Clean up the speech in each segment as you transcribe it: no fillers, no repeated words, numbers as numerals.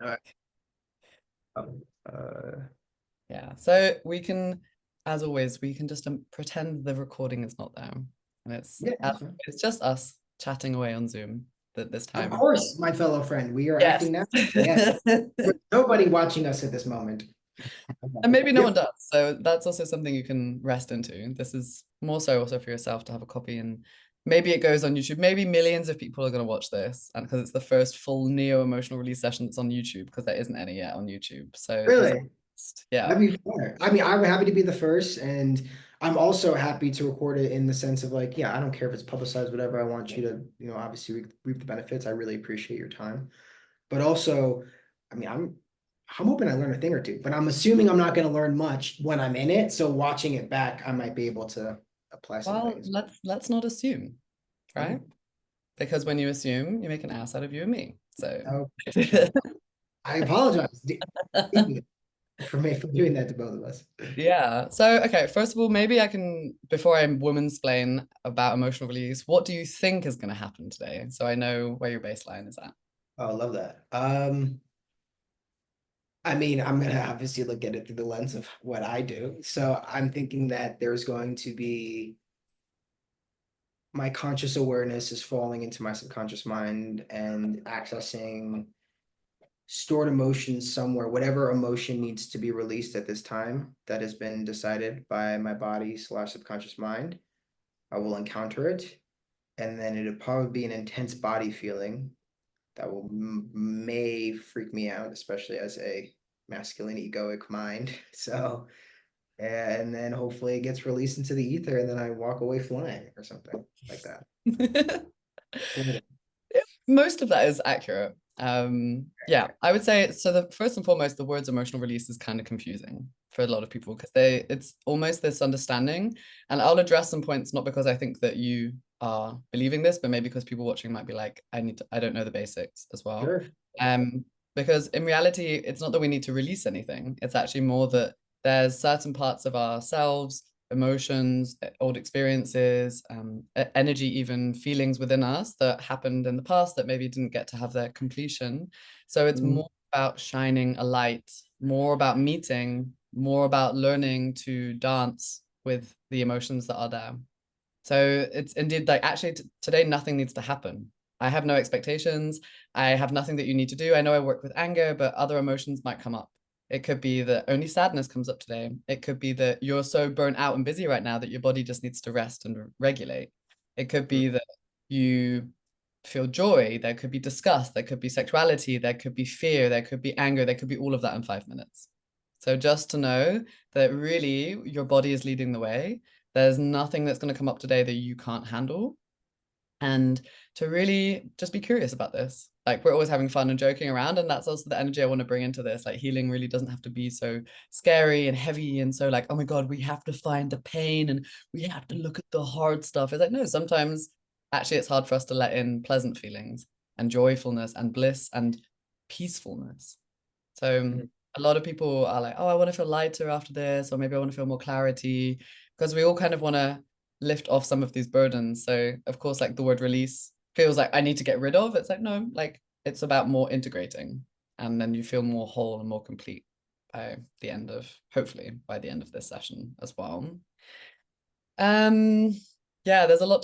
All right. Yeah. So we can, as always, we can just pretend the recording is not there. And Yeah, that's fine. it's just us chatting away on Zoom this Of time. course, my fellow friend, we are Yes. acting now. Yeah, there's nobody watching us at this moment. And maybe no Yep. one does. So that's also something you can rest into. This is more so also for yourself to have a copy, and maybe it goes on YouTube. Maybe millions of people are going to watch this, and because it's the first full neo emotional release session that's on YouTube, because there isn't any yet on YouTube. So there's a Really? yeah. That'd be fun. I mean, I'm happy to be the first, and I'm also happy to record it in the sense of like, yeah, I don't care if it's publicized, whatever. I want you to, obviously reap the benefits. I really appreciate your time. But also, I mean, I'm hoping I learn a thing or two, but I'm assuming I'm not going to learn much when I'm in it. So watching it back, I might be able to apply some Well, things. let's not assume, right? Oh, Because when you assume, you make an ass out of you and me. So oh, well, I apologize for doing that to both of us. yeah. So okay, first of all, maybe I can before I woman-splain about emotional release, what do you think is going to happen today? So I know where your baseline is at. Oh, I love that. I mean, I'm gonna obviously look at it through the lens of what I do. So I'm thinking that there's going to be my conscious awareness is falling into my subconscious mind and accessing stored emotions somewhere, whatever emotion needs to be released at this time that has been decided by my body slash subconscious mind. I will encounter it, and then it'll probably be an intense body feeling that will may freak me out, especially as a masculine egoic mind. So, and then hopefully it gets released into the ether, and then I walk away flying or something like that. Floating. Most of that is accurate. Yeah, I would say so. The first and foremost, the words emotional release is kind of confusing for a lot of people because it's almost this understanding. And I'll address some points not because I think that you are believing this, but maybe because people watching might be like, I don't know the basics as well. Sure. Um, because in reality, it's not that we need to release anything. It's actually more that there's certain parts of ourselves, emotions, old experiences, energy, even feelings within us that happened in the past that maybe didn't get to have their completion. So it's Mm, more about shining a light, more about meeting, more about learning to dance with the emotions that are there. So it's indeed like actually today, nothing needs to happen. I have no expectations. I have nothing that you need to do. I know I work with anger, but other emotions might come up. It could be that only sadness comes up today. It could be that you're so burnt out and busy right now that your body just needs to rest and regulate. It could mm, be that you feel joy. There could be disgust. There could be sexuality. There could be fear. There could be anger. There could be all of that in 5 minutes. So just to know that really your body is leading the way. There's nothing that's going to come up today that you can't handle. And to really just be curious about this. Like we're always having fun and joking around. And that's also the energy I want to bring into this. Like healing really doesn't have to be so scary and heavy and so like, oh my God, we have to find the pain and we have to look at the hard stuff. It's like, no, sometimes actually it's hard for us to let in pleasant feelings and joyfulness and bliss and peacefulness. So mm. a lot of people are like, oh, I want to feel lighter after this, or maybe I want to feel more clarity, because we all kind of want to lift off some of these burdens. So of course, like the word release feels like I need to get rid of. It's like, no, like it's about more integrating. And then you feel more whole and more complete by the end of, hopefully, by the end of this session as well. Um, yeah, there's a lot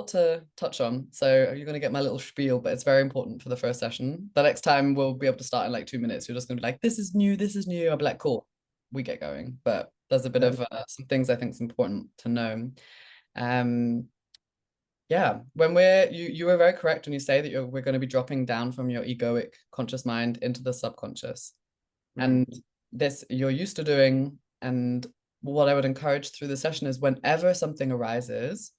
to touch on. So you're gonna get my little spiel, but it's very important for the first session. The next time we'll be able to start in like 2 minutes. You're just gonna be like, this is new, this is new. I'll be like, cool, we get going. But there's a bit That'd of some things I think is important to know. Um, yeah, when you were very correct when you say that we're going to be dropping down from your egoic conscious mind into the subconscious. mm, And this you're used to doing. And what I would encourage through the session is whenever something arises,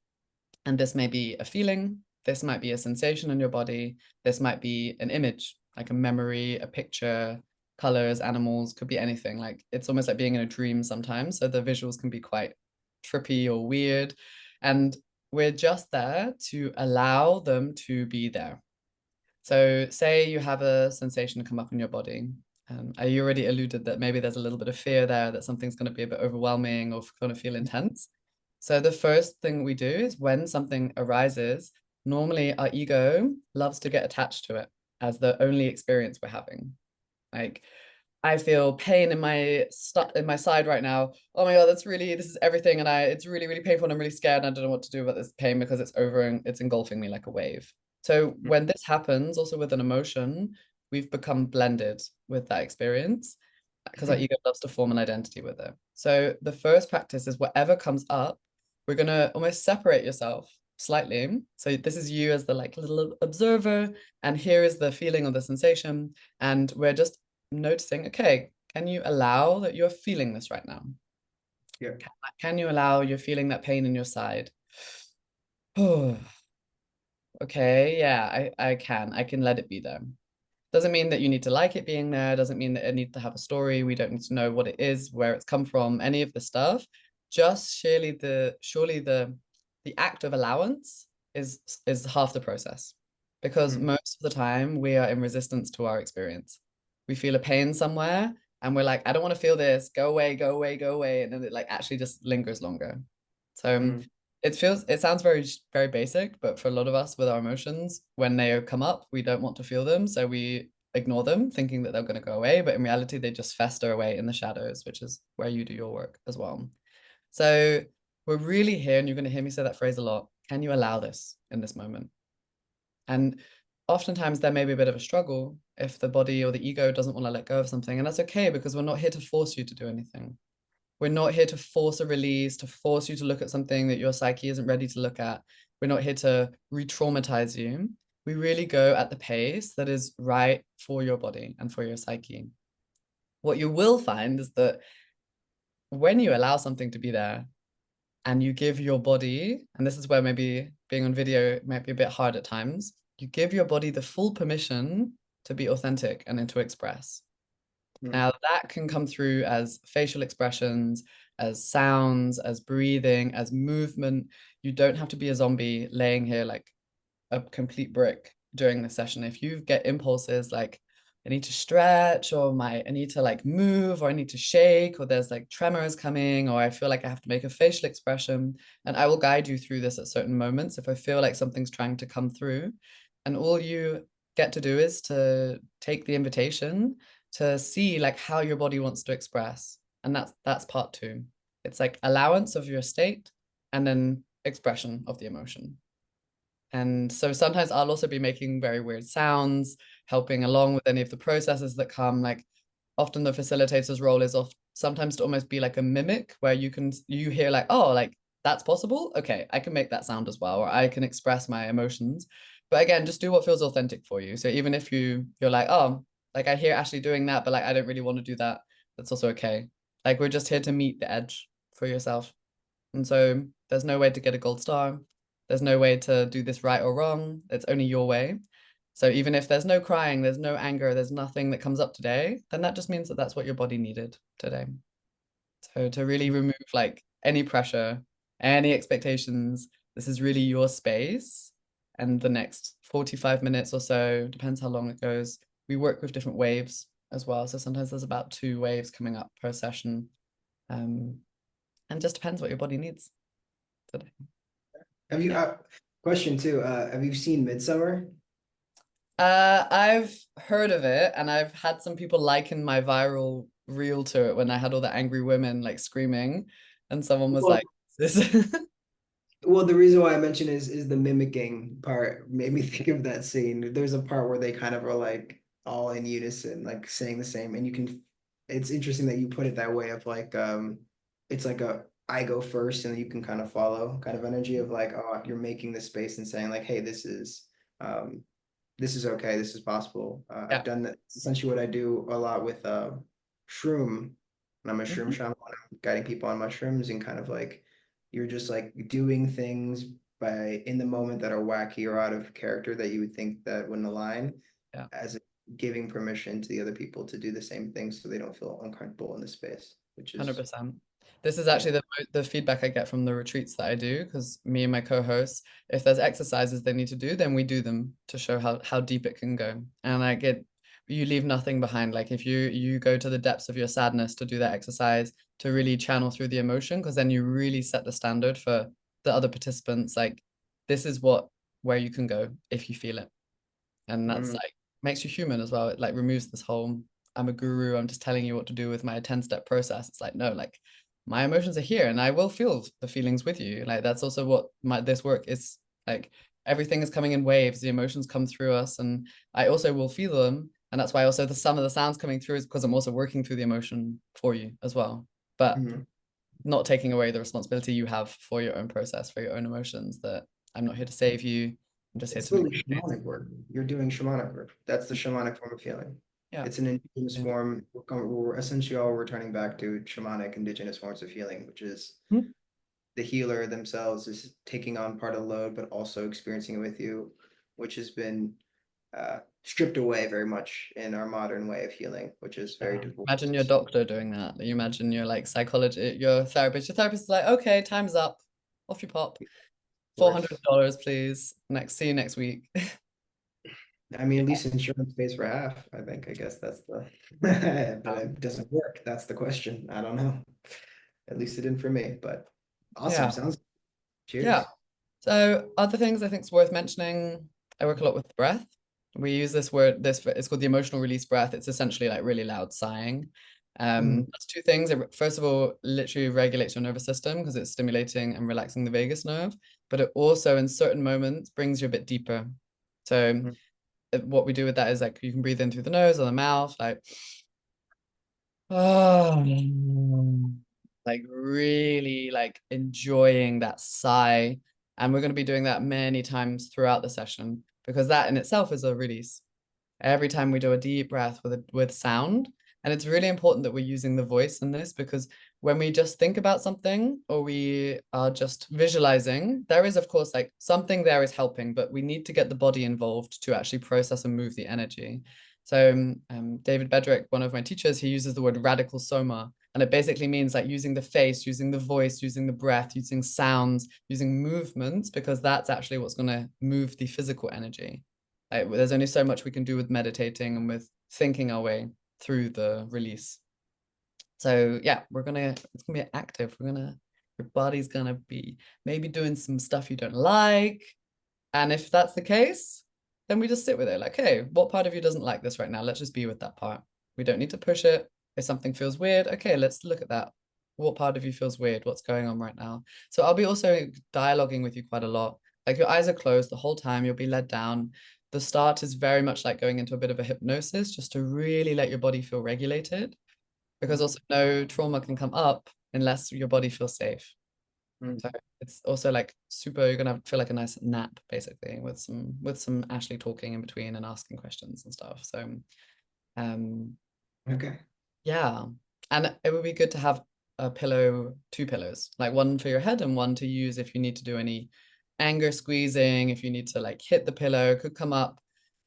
and this may be a feeling, this might be a sensation in your body, this might be an image, like a memory, a picture, colors, animals, could be anything. Like it's almost like being in a dream sometimes. So the visuals can be quite trippy or weird. And we're just there to allow them to be there. So, say you have a sensation come up in your body. I already alluded that maybe there's a little bit of fear there, that something's going to be a bit overwhelming or going to feel intense. So, the first thing we do is when something arises, normally our ego loves to get attached to it as the only experience we're having. Like, I feel pain in my side right now. Oh my God, this is everything. And it's really, really painful. And I'm really scared. And I don't know what to do about this pain because it's over and it's engulfing me like a wave. So when this happens, also with an emotion, we've become blended with that experience because our ego loves to form an identity with it. So the first practice is whatever comes up, we're gonna almost separate yourself slightly. So this is you as the like little observer, and here is the feeling or the sensation. And we're just noticing, okay, can you allow that you're feeling this right now? Yeah. Can you allow you're feeling that pain in your side? Oh, okay, yeah, I can let it be there. Doesn't mean that you need to like it being there, doesn't mean that it needs to have a story. We don't need to know what it is, where it's come from, any of the stuff. Just surely the act of allowance is half the process. Because Mm. most of the time we are in resistance to our experience. We feel a pain somewhere and we're like, I don't want to feel this, go away, go away, go away. And then it like actually just lingers longer. So Mm. it sounds very, very basic, but for a lot of us with our emotions, when they come up, we don't want to feel them. So we ignore them, thinking that they're going to go away. But in reality, they just fester away in the shadows, which is where you do your work as well. So we're really here, and you're going to hear me say that phrase a lot. Can you allow this in this moment? And oftentimes there may be a bit of a struggle if the body or the ego doesn't want to let go of something. And that's okay because we're not here to force you to do anything. We're not here to force a release, to force you to look at something that your psyche isn't ready to look at. We're not here to re-traumatize you. We really go at the pace that is right for your body and for your psyche. What you will find is that when you allow something to be there and you give your body, and this is where maybe being on video might be a bit hard at times, you give your body the full permission to be authentic and to express. Mm. Now, that can come through as facial expressions, as sounds, as breathing, as movement. You don't have to be a zombie laying here like a complete brick during the session. If you get impulses like, I need to stretch, or I need to like move, or I need to shake, or there's like tremors coming, or I feel like I have to make a facial expression, and I will guide you through this at certain moments if I feel like something's trying to come through. And all you get to do is to take the invitation to see like how your body wants to express. And that's part two. It's like allowance of your state and then expression of the emotion. And so sometimes I'll also be making very weird sounds, helping along with any of the processes that come. Like often the facilitator's role is sometimes to almost be like a mimic where you hear like, oh, like that's possible. Okay, I can make that sound as well, or I can express my emotions. But again, just do what feels authentic for you. So even if you're like, oh, like I hear Ashley doing that, but like I don't really want to do that, that's also okay. Like we're just here to meet the edge for yourself. And so there's no way to get a gold star. There's no way to do this right or wrong. It's only your way. So even if there's no crying, there's no anger, there's nothing that comes up today, then that just means that that's what your body needed today. So to really remove like any pressure, any expectations, this is really your space. And the next 45 minutes or so, depends how long it goes, we work with different waves as well. So sometimes there's about 2 waves coming up per session. Um, and it just depends what your body needs today. Have you, Yeah. question too, have you seen Midsummer? I've heard of it, and I've had some people liken my viral reel to it when I had all the angry women like screaming, and someone was Well, like, "This." well, the reason why I mention is the mimicking part made me think of that scene. There's a part where they kind of are like all in unison, like saying the same, and you can. It's interesting that you put it that way of like it's like a I go first and you can kind of follow kind of energy of like, oh, you're making the space and saying like, hey, um this is okay, this is possible. I've Yeah. done that. It's essentially what I do a lot with shroom, and I'm a shroom Mhm. shaman. I'm guiding people on mushrooms and kind of like you're just like doing things by in the moment that are wacky or out of character that you would think that wouldn't align, Yeah. as giving permission to the other people to do the same thing so they don't feel uncomfortable in the space, which is 100%. This is yeah. actually the feedback I get from the retreats that I do, because me and my co-hosts, if there's exercises they need to do, then we do them to show how deep it can go. And I get you leave nothing behind. Like if you go to the depths of your sadness to do that exercise to really channel through the emotion, because then you really set the standard for the other participants. Like this is where you can go if you feel it. And that's Mm. like makes you human as well. It like removes this whole I'm a guru, I'm just telling you what to do with my 10-step process. It's like, no, like my emotions are here and I will feel the feelings with you. Like that's also what this work is like. Everything is coming in waves, the emotions come through us, and I also will feel them. And that's why also the some of the sounds coming through is because I'm also working through the emotion for you as well. But Mhm. not taking away the responsibility you have for your own process, for your own emotions, that I'm not here to save you. I'm just here It's to make really you space. shamanic work. You're doing shamanic work. That's the shamanic form of healing. Yeah. It's an indigenous Yeah. form. We're essentially all returning back to shamanic indigenous forms of healing, which is Mhm. the healer themselves is taking on part of the load, but also experiencing it with you, which has been stripped away very much in our modern way of healing, which is very Yeah. Imagine your divorced. doctor doing that. You imagine your like psychology, your therapist. Your therapist is like, okay, time's up. Off you pop. Worse. $400, please. See you next week. I mean, at least insurance pays for half, I think. I guess that's the, but Yeah. it doesn't work. That's the question. I don't know. At least it didn't for me, but awesome. Yeah. Sounds, Yeah. cheers. So other things I think is worth mentioning. I work a lot with breath. We use this word, it's called the emotional release breath. It's essentially like really loud sighing. Mm, That's two things. First of all, literally regulates your nervous system because it's stimulating and relaxing the vagus nerve, but it also in certain moments brings you a bit deeper. So mm, what we do with that is like you can breathe in through the nose or the mouth, oh, like really like enjoying that sigh. And we're going to be doing that many times throughout the session because that in itself is a release. Every time we do a deep breath with sound. And it's really important that we're using the voice in this because when we just think about something or we are just visualizing, there is, of course, like something there is helping, but we need to get the body involved to actually process and move the energy. So David Bedrick, one of my teachers, he uses the word radical soma, and it basically means like using the face, using the voice, using the breath, using sounds, using movements, because that's actually what's going to move the physical energy. Like, there's only so much we can do with meditating and with thinking our way through the release. So yeah, it's gonna be active. Your body's gonna be maybe doing some stuff you don't like. And if that's the case, then we just sit with it. Like, hey, what part of you doesn't like this right now? Let's just be with that part. We don't need to push it. If something feels weird, okay, let's look at that. What part of you feels weird? What's going on right now? So I'll be also dialoguing with you quite a lot. Like your eyes are closed the whole time, you'll be led down. The start is very much like going into a bit of a hypnosis just to really let your body feel regulated because mm, also no trauma can come up unless your body feels safe. mm. So it's also like super, you're gonna feel like a nice nap basically with some Ashley talking in between and asking questions and stuff. So um Okay. yeah. And it would be good to have two pillows, like one for your head and one to use if you need to do any anger squeezing, if you need to like hit the pillow, could come up.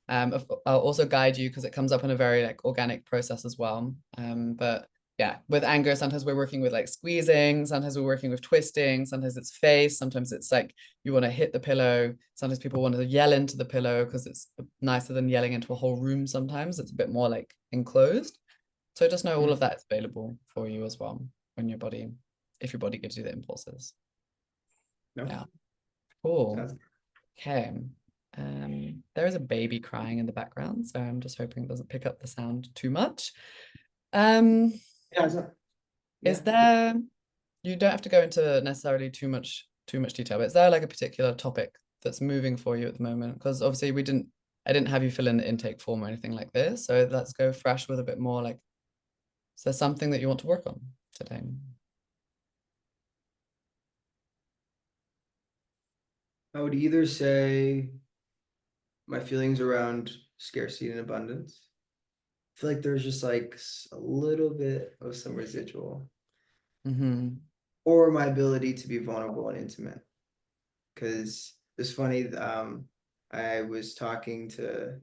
I'll also guide you because it comes up in a very like organic process as well. But yeah, with anger, sometimes we're working with like squeezing, sometimes we're working with twisting, sometimes it's face, sometimes it's like you want to hit the pillow. Sometimes people want to yell into the pillow because it's nicer than yelling into a whole room sometimes. It's a bit more like enclosed. So just know all Mm. of that is available for you as well when if your body gives you the impulses. No, Yeah, cool. sounds, Okay. There is a baby crying in the background, so I'm just hoping it doesn't pick up the sound too much. Um, yeah, is yeah. there, you don't have to go into necessarily too much detail, but is there like a particular topic that's moving for you at the moment? Because obviously I didn't have you fill in the intake form or anything like this. So let's go fresh with a bit more like, is there something that you want to work on today? I would either say my feelings around scarcity and abundance. I feel like there's just like a little bit of some residual, Mm-hmm. or my ability to be vulnerable and intimate. Because it's funny, I was talking to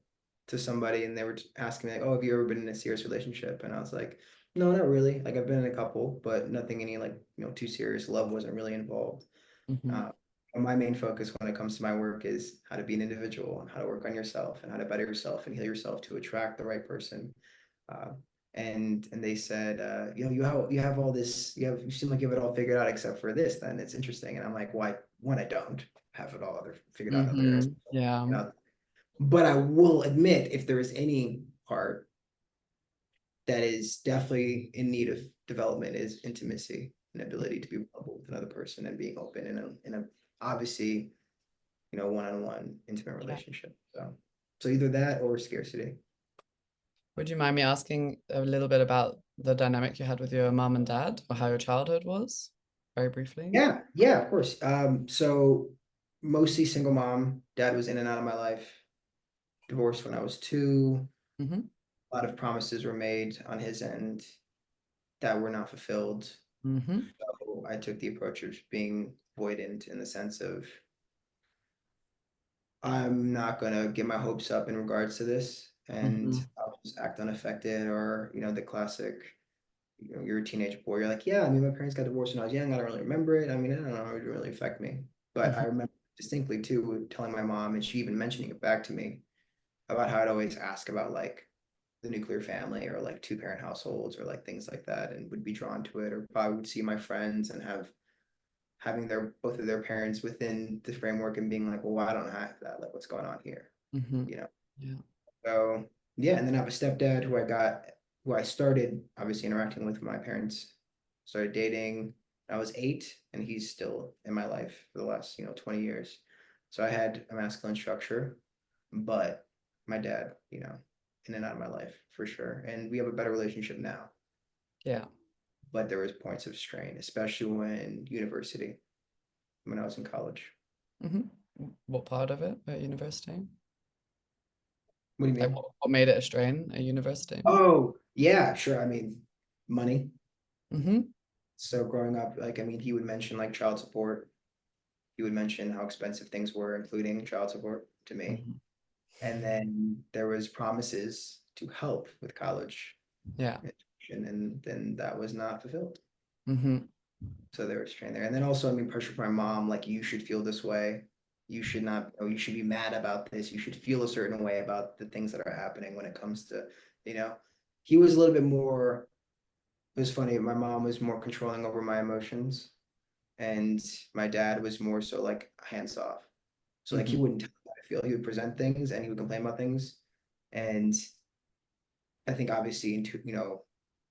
somebody and they were asking me like, "Oh, have you ever been in a serious relationship?" And I was like, "No, not really. Like I've been in a couple, but nothing any like too serious. Love wasn't really involved." Mm-hmm. Uh, my main focus when it comes to my work is how to be an individual and how to work on yourself and how to better yourself and heal yourself to attract the right person. Uh, and they said, you have all this, you seem like you have it all figured out except for this. Then it's interesting. And I'm like, why? One, I don't have it all other figured out in other areas. Mm-hmm. Yeah. But I will admit, if there is any part that is definitely in need of development is intimacy and ability to be vulnerable with another person and being open in a obviously, one-on-one intimate Yeah. relationship. So either that or scarcity. Would you mind me asking a little bit about the dynamic you had with your mom and dad, or how your childhood was, very briefly? Yeah, yeah, of course. So mostly single mom. Dad was in and out of my life. Divorced when I was 2. Mm-hmm. A lot of promises were made on his end that were not fulfilled. Mm-hmm. So I took the approach of being avoidant in the sense of I'm not gonna get my hopes up in regards to this, and Mm-hmm. I'll just act unaffected, or the classic, you're a teenage boy, you're like, yeah, I mean, my parents got divorced when I was young, I don't really remember it. I mean, I don't know, it didn't really affect me. But I Mm-hmm. remember distinctly too telling my mom, and she even mentioning it back to me about how I'd always ask about like the nuclear family or like two-parent households or like things like that, and would be drawn to it, or probably would see my friends and having their both of their parents within the framework and being like, well, why don't I have that? Like, what's going on here? Mm-hmm. You know? Yeah. So yeah, and then I have a stepdad who I started obviously interacting with my parents, started dating. I was 8, and he's still in my life for the last, 20 years. So I had a masculine structure, but my dad, in and out of my life for sure. And we have a better relationship now, Yeah. but there was points of strain, especially when I was in college. Mm-hmm. What part of it at university? What do you Like, mean? what made it a strain at university? Oh, yeah, sure. I mean, money. Mm-hmm. So growing up, like, I mean, he would mention like child support. He would mention how expensive things were, including child support to me. Mm-hmm. And then there was promises to help with college Yeah. education, and then that was not fulfilled. Mm-hmm. So there was strain there. And then also, I mean, pressure from my mom, like, you should feel this way. You should not, or you should be mad about this. You should feel a certain way about the things that are happening when it comes to, you know, he was a little bit more, it was funny. My mom was more controlling over my emotions, and my dad was more so like hands off. So like he Mm-hmm. wouldn't tell me how I feel. He would present things and he would complain about things. And I think obviously into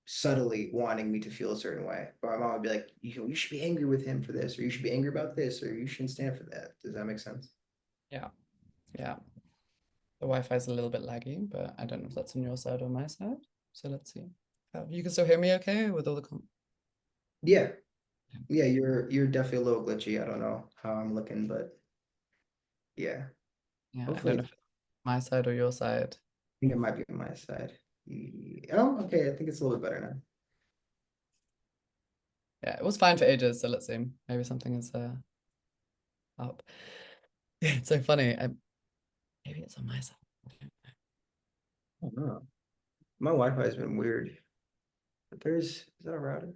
subtly wanting me to feel a certain way. But my mom would be like, you should be angry with him for this, or you should be angry about this, or you shouldn't stand for that. Does that make sense? Yeah. Yeah. The Wi-Fi is a little bit laggy, but I don't know if that's on your side or my side. So let's see. You can still hear me okay with all the Yeah. Yeah, you're definitely a little glitchy. I don't know how I'm looking, but yeah. yeah, I Hopefully don't know it's, if it's my side or your side. I think it might be on my side. Oh, okay. I think it's a little bit better now. Yeah, it was fine for ages, so let's see. Maybe something is up. It's so funny. Maybe it's on my side. Oh no. My Wi-Fi has been weird. But is that a router?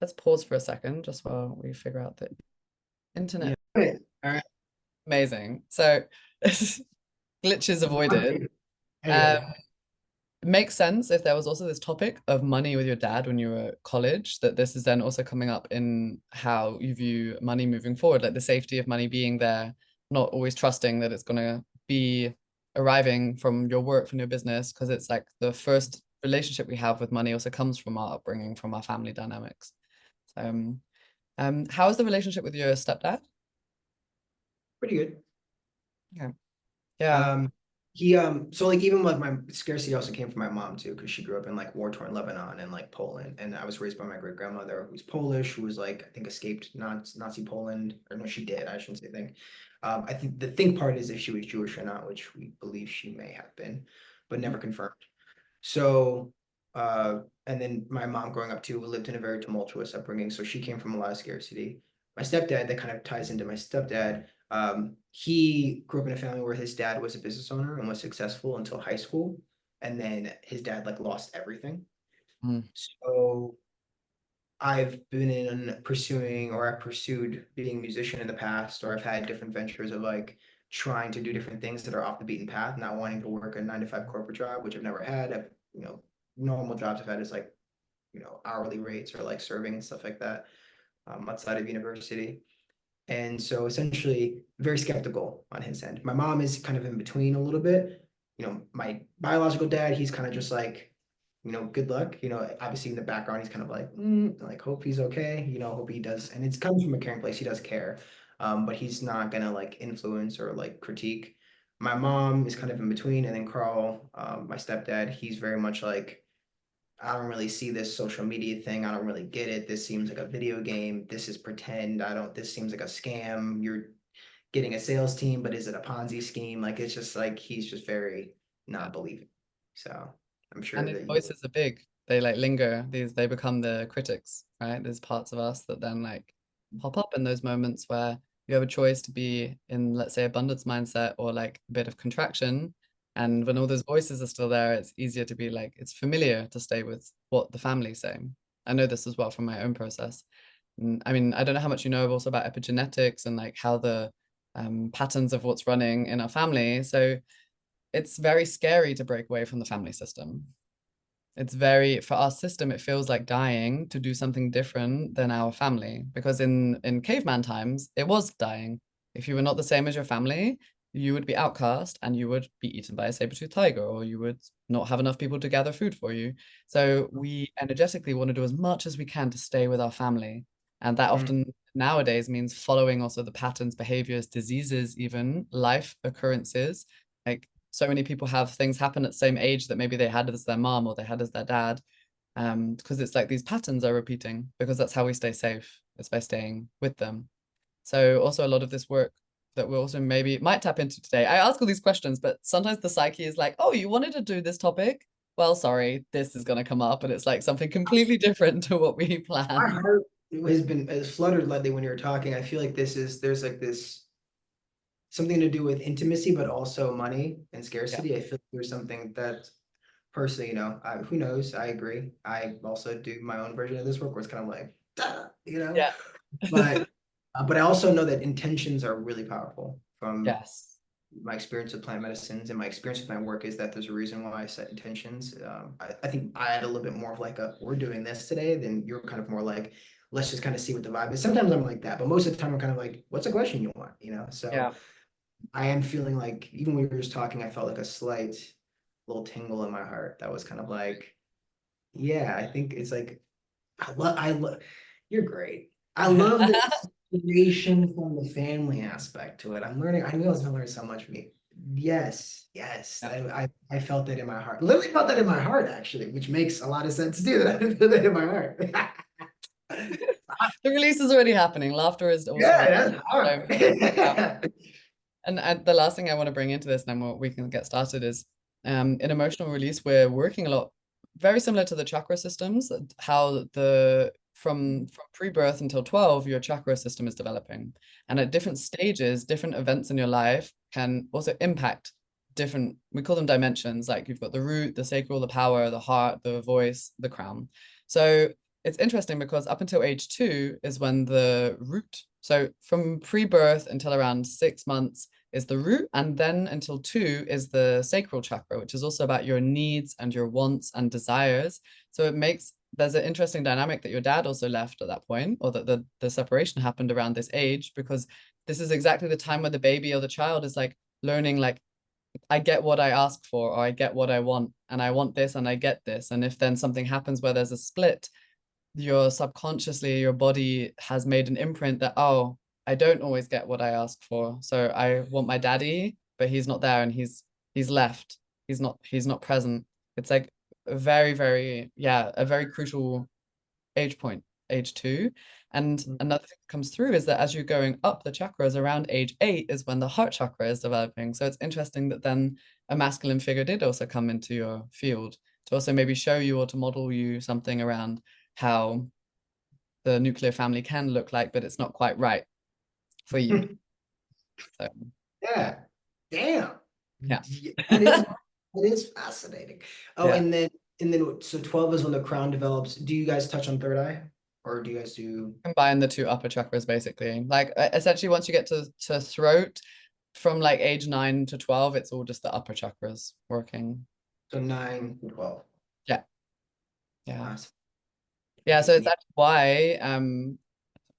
Let's pause for a second just while we figure out the Yeah. internet. Okay. All right. Amazing. So glitches avoided. Okay. Um, Anyway, it makes sense if there was also this topic of money with your dad when you were at college, that this is then also coming up in how you view money moving forward, like the safety of money being there, not always trusting that it's going to be arriving from your work, from your business, because it's like the first relationship we have with money also comes from our upbringing, from our family dynamics. So, how is the relationship with your stepdad? pretty good. Okay. Yeah. Um, so like even like my scarcity also came from my mom too, because she grew up in like war-torn Lebanon and like Poland, and I was raised by my great grandmother who's Polish, who was like I think escaped Nazi Poland, or no, she did. I shouldn't say think. I think the think part is if she was Jewish or not, which we believe she may have been, but Mhm. never confirmed. So, and then my mom growing up too lived in a very tumultuous upbringing, so she came from a lot of scarcity. My stepdad, that kind of ties into my stepdad. He grew up in a family where his dad was a business owner and was successful until high school, and then his dad like lost everything. Mm. So I've been in pursuing, or I've pursued being a musician in the past, or I've had different ventures of like trying to do different things that are off the beaten path, not wanting to work a 9 to 5 corporate job, which I've never had. Normal jobs I've had is like, hourly rates or like serving and stuff like that, outside of university. And so essentially very skeptical on his end. My mom is kind of in between a little bit. my biological dad, he's kind of just like, good luck. Obviously in the background, he's kind of like, like hope he's okay. Hope he does. And it's comes from a caring place. He does care, but he's not gonna like influence or like critique. My mom is kind of in between, and then Carl, my stepdad, he's very much like, I don't really see this social media thing. I don't really get it. This seems like a video game. This is pretend. I don't. This seems like a scam. You're getting a sales team, but is it a Ponzi scheme? Like it's just like he's just very Yeah. not believing. So I'm And sure these that you. voices are big. They like linger. They become the critics, right? There's parts of us that then like pop up in those moments where you have a choice to be in, let's say, abundance mindset or like a bit of contraction. And when all those voices are still there, it's easier to be like, it's familiar to stay with what the family's saying. I know this as well from my own process. I mean, I don't know how much you know also about epigenetics and like how the patterns of what's running in our family. So it's very scary to break away from the family system. It's very, for our system, it feels like dying to do something different than our family. Because in caveman times, it was dying. If you were not the same as your family, you would be outcast and you would be eaten by a saber-toothed tiger, or you would not have enough people to gather food for you. So we energetically want to do as much as we can to stay with our family. And that Mm, often nowadays means following also the patterns, behaviors, diseases, even life occurrences. Like so many people have things happen at the same age that maybe they had as their mom or they had as their dad. Because it's like these patterns are repeating because that's how we stay safe, is by staying with them. So also a lot of this work that we also maybe might tap into today. I ask all these questions, but sometimes the psyche is like, oh, you wanted to do this topic? Well, sorry, this is going to come up. And it's like something completely different to what we my planned. heart has been as fluttered lately when you're talking. I feel like there's like this something to do with intimacy, but also money and Yeah. scarcity. I feel like there's something that personally, who knows? I agree. I also do my own version of this work where it's kind of like, Yeah. but but I also know that intentions are really powerful from Yes. my experience with plant medicines and my experience with my work is that there's a reason why I set intentions. I think I had a little bit more of like a we're doing this today, then you're kind of more like let's just kind of see what the vibe is. Sometimes I'm like that, but most of the time I'm kind of like, what's a question you want? So Yeah. I am feeling like even when we were just talking, I felt like a slight little tingle in my heart that was kind of like, yeah, I think it's like I love you're great. I love the inspiration from the family aspect to it. I'm learning. I knew I was gonna learn so much from you. Yes, yes. Yeah. I felt that in my heart. Literally felt that in my heart, actually, which makes a lot of sense too, that I feel that in my heart. The release is already happening. Laughter is also Yeah, releasing. that's So, hard. yeah. And the last thing I want to bring into this, and then we can get started, is in emotional release, we're working a lot, very similar to the chakra systems, how the from pre-birth until 12, your chakra system is developing. And at different stages, different events in your life can also impact different, we call them dimensions, like you've got the root, the sacral, the power, the heart, the voice, the crown. So it's interesting because up until age 2 is when the root, so from pre-birth until around 6 months is the root, and then until 2 is the sacral chakra, which is also about your needs and your wants and desires. So it makes there's an interesting dynamic that your dad also left at that point, or that the separation happened around this age, because this is exactly the time where the baby or the child is like learning, like, I get what I ask for, or I get what I want, and I want this and I get this. And if then something happens where there's a split, your subconsciously, your body has made an imprint that, oh, I don't always get what I ask for. So I want my daddy, but he's not there and he's left. He's not present. It's like a very, very, yeah, a very crucial age point, age 2. And another thing that comes through is that as you're going up the chakras, around age 8 is when the heart chakra is developing. So it's interesting that then a masculine figure did also come into your field to also maybe show you or to model you something around how the nuclear family can look like, but it's not quite right for you. So Yeah. Damn. yeah, Yeah, that is fascinating. Oh, yeah. and then so 12 is when the crown develops. Do you guys touch on third eye? Or do you guys do Combine the two upper chakras basically. Like essentially, once you get to throat, from like age 9 to 12, it's all just the upper chakras working. so 9 and 12? Yeah, yeah. Awesome. Yeah, so it's Yeah. actually why I'm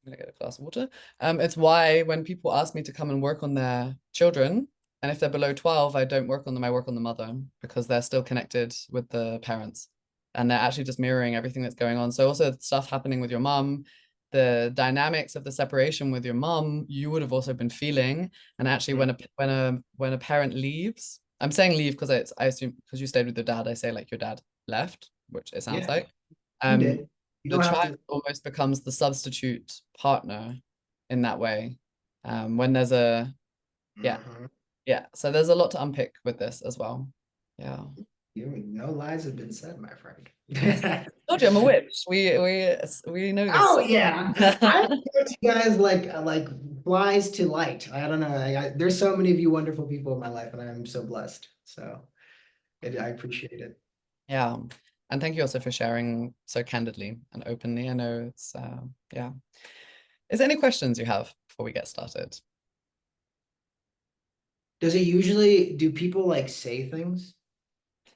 gonna get a glass of water. It's why when people ask me to come and work on their children, And if they're below 12, I don't work on them, I work on the mother because they're still connected with the parents and they're actually just mirroring everything that's going on. So also stuff happening with your mom, the dynamics of the separation with your mom, you would have also been feeling. And actually when a parent leaves, I'm saying leave because I assume because you stayed with your dad, I say like your dad left, which it sounds Yeah, like. he Um, did. You the don't have child to. almost becomes the substitute partner in that way. When there's a yeah, Mhm. yeah. So there's a lot to unpick with this as well. Yeah. No lies have been said, my friend. Yes. Told you I'm a witch. We know this. Oh yeah, I approach you guys like flies to light. I don't know. There's so many of you wonderful people in my life, and I'm so blessed. So I appreciate it. Yeah. And thank you also for sharing so candidly and openly. I know it's yeah. Is there any questions you have before we get started? Does it usually do people like say things?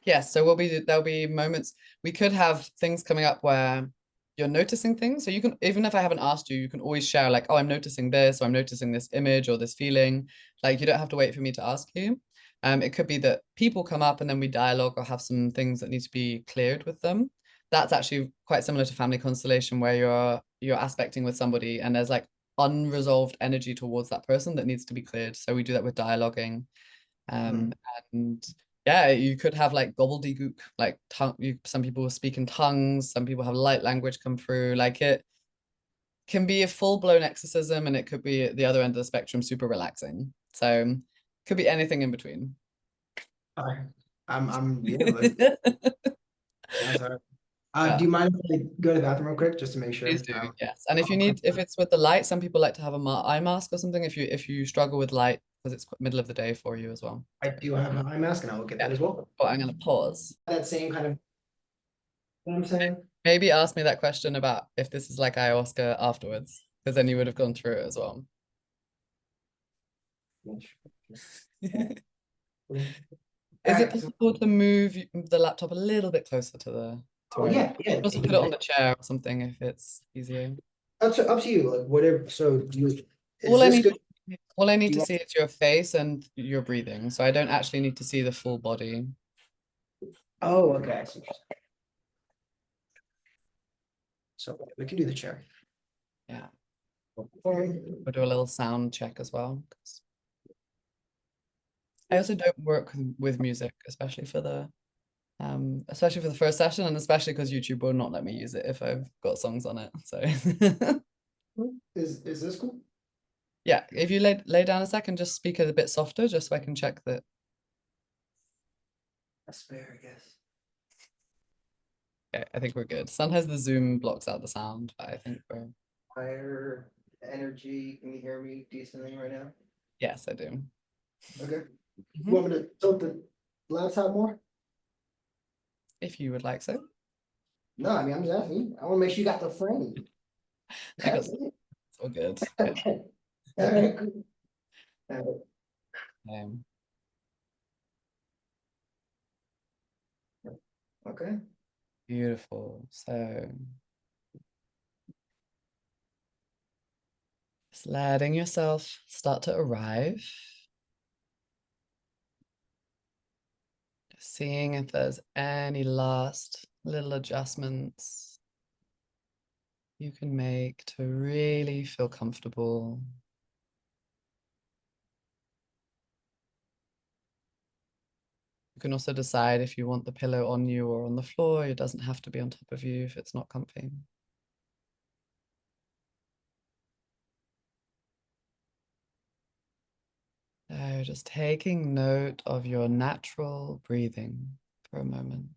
Yes, so there'll be moments we could have things coming up where you're noticing things. So you can, even if I haven't asked you, you can always share like, oh, I'm noticing this, or I'm noticing this image or this feeling. Like you don't have to wait for me to ask you. It could be that people come up and then we dialogue or have some things that need to be cleared with them. That's actually quite similar to family constellation where you're aspecting with somebody and there's like unresolved energy towards that person that needs to be cleared. So we do that with dialoguing. Hmm. Um, and yeah, you could have like gobbledygook, like tongue. Some people speak in tongues, some people have light language come through. Like it can be a full-blown exorcism, and it could be at the other end of the spectrum, super relaxing. So could be anything in between. Hi. Yeah, like, that's all right. Do Yeah, you mind if I go to the bathroom real quick just to make please sure? do. Yes, and if you need, if it's with the light, some people like to have a eye mask or something. If you struggle with light because it's middle of the day for you as well. I do have an eye mask, and I will get Yeah. that as well. Oh, I'm gonna pause. That same kind of, you know what I'm saying? Maybe ask me that question about if this is like ayahuasca afterwards, because then you would have gone through it as well. All Is it right. So, possible to move the laptop a little bit closer to the to oh where yeah, yeah. also put it on the chair or something if it's easier. Up to you. Like whatever. So do you? Is All I this need good? all I Do need you to want? see is your face and your breathing. So I don't actually need to see the full body. Oh, okay. I see. So we can do the chair. Yeah. Okay. We'll do a little sound check as well. 'Cause I also don't work with music, especially for the first session, and especially because YouTube will not let me use it if I've got songs on it. So Is this cool? yeah, if you lay down a second, just speak it a bit softer, just so I can check that. Asparagus. Okay, I think we're good. Sometimes the Zoom blocks out the sound, but I think we're Higher energy. Can you hear me decently right now? yes, I do. Okay. You Mhm. want me to tilt the laptop more? If you would like so. No, I mean I'm just asking you. I want to make sure you got the frame. I got That's it. it's all good. Yeah. Okay. All right. Cool. All Um, right. Okay. Beautiful. So just letting yourself start to arrive. Just seeing if there's any last little adjustments you can make to really feel comfortable. You can also decide if you want the pillow on you or on the floor. It doesn't have to be on top of you if it's not comfy. So just taking note of your natural breathing for a moment.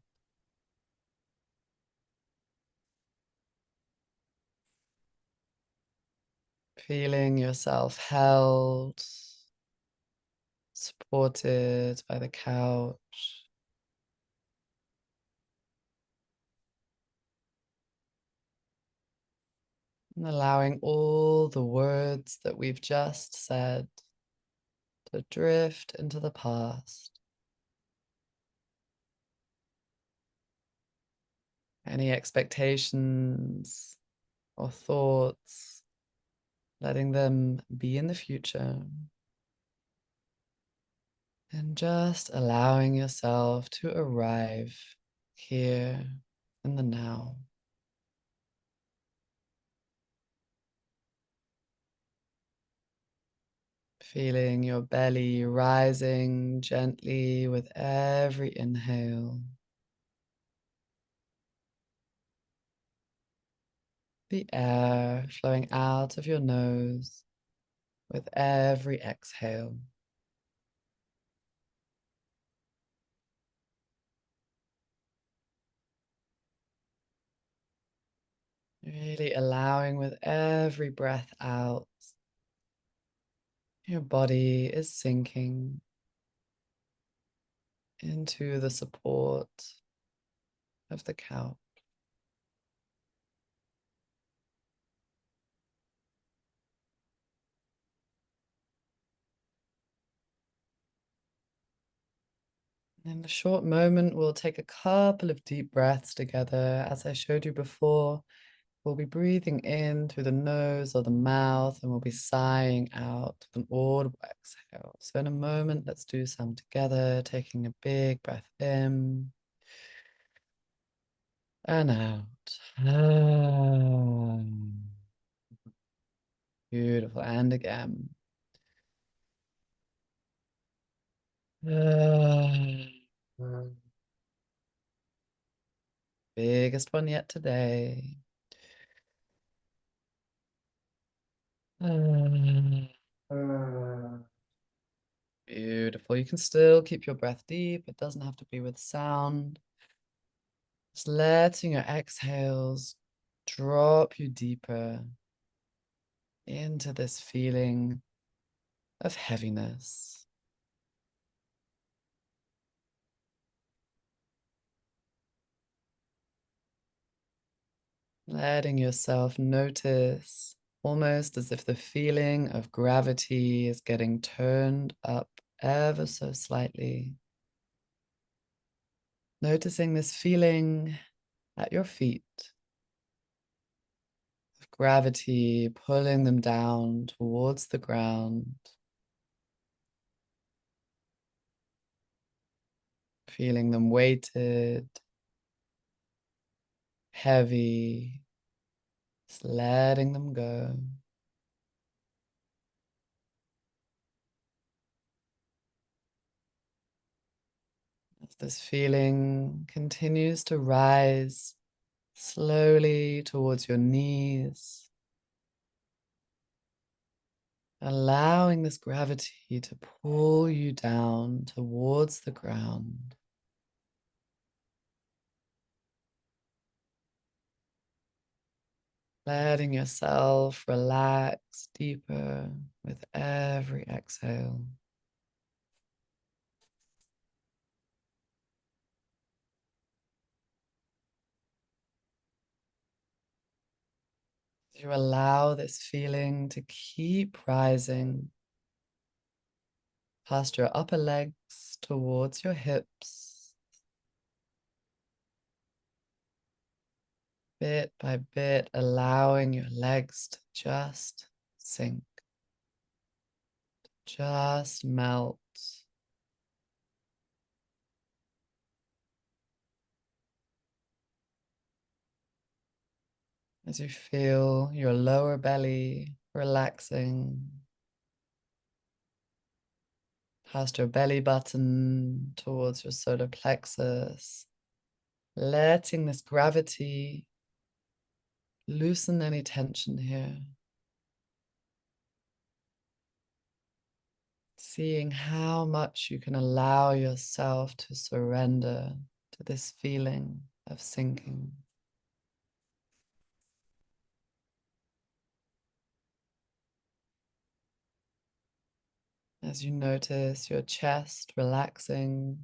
Feeling yourself held, supported by the couch. And allowing all the words that we've just said to drift into the past. Any expectations or thoughts, letting them be in the future. And just allowing yourself to arrive here in the now. Feeling your belly rising gently with every inhale. The air flowing out of your nose with every exhale. Really allowing with every breath out, your body is sinking into the support of the couch. In a short moment, we'll take a couple of deep breaths together. As I showed you before, we'll be breathing in through the nose or the mouth, and we'll be sighing out with an audible exhale. So in a moment, let's do some together, taking a big breath in and out. Beautiful. And again. Biggest one yet today. Beautiful. You can still keep your breath deep. It doesn't have to be with sound. Just letting your exhales drop you deeper into this feeling of heaviness. Letting yourself notice, almost as if the feeling of gravity is getting turned up ever so slightly. Noticing this feeling at your feet of gravity pulling them down towards the ground. Feeling them weighted, heavy, just letting them go. As this feeling continues to rise slowly towards your knees, allowing this gravity to pull you down towards the ground. Letting yourself relax deeper with every exhale. You allow this feeling to keep rising past your upper legs towards your hips. Bit by bit, allowing your legs to just sink, just melt. As you feel your lower belly relaxing past your belly button towards your solar plexus, letting this gravity loosen any tension here. Seeing how much you can allow yourself to surrender to this feeling of sinking. As you notice your chest relaxing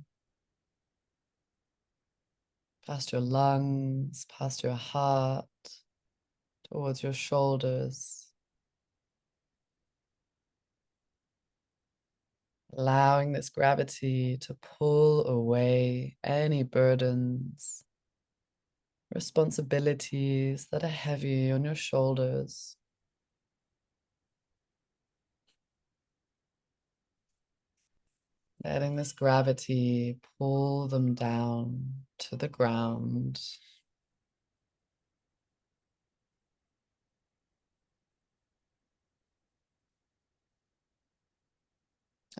past your lungs, past your heart, towards your shoulders, allowing this gravity to pull away any burdens, responsibilities that are heavy on your shoulders. letting this gravity pull them down to the ground.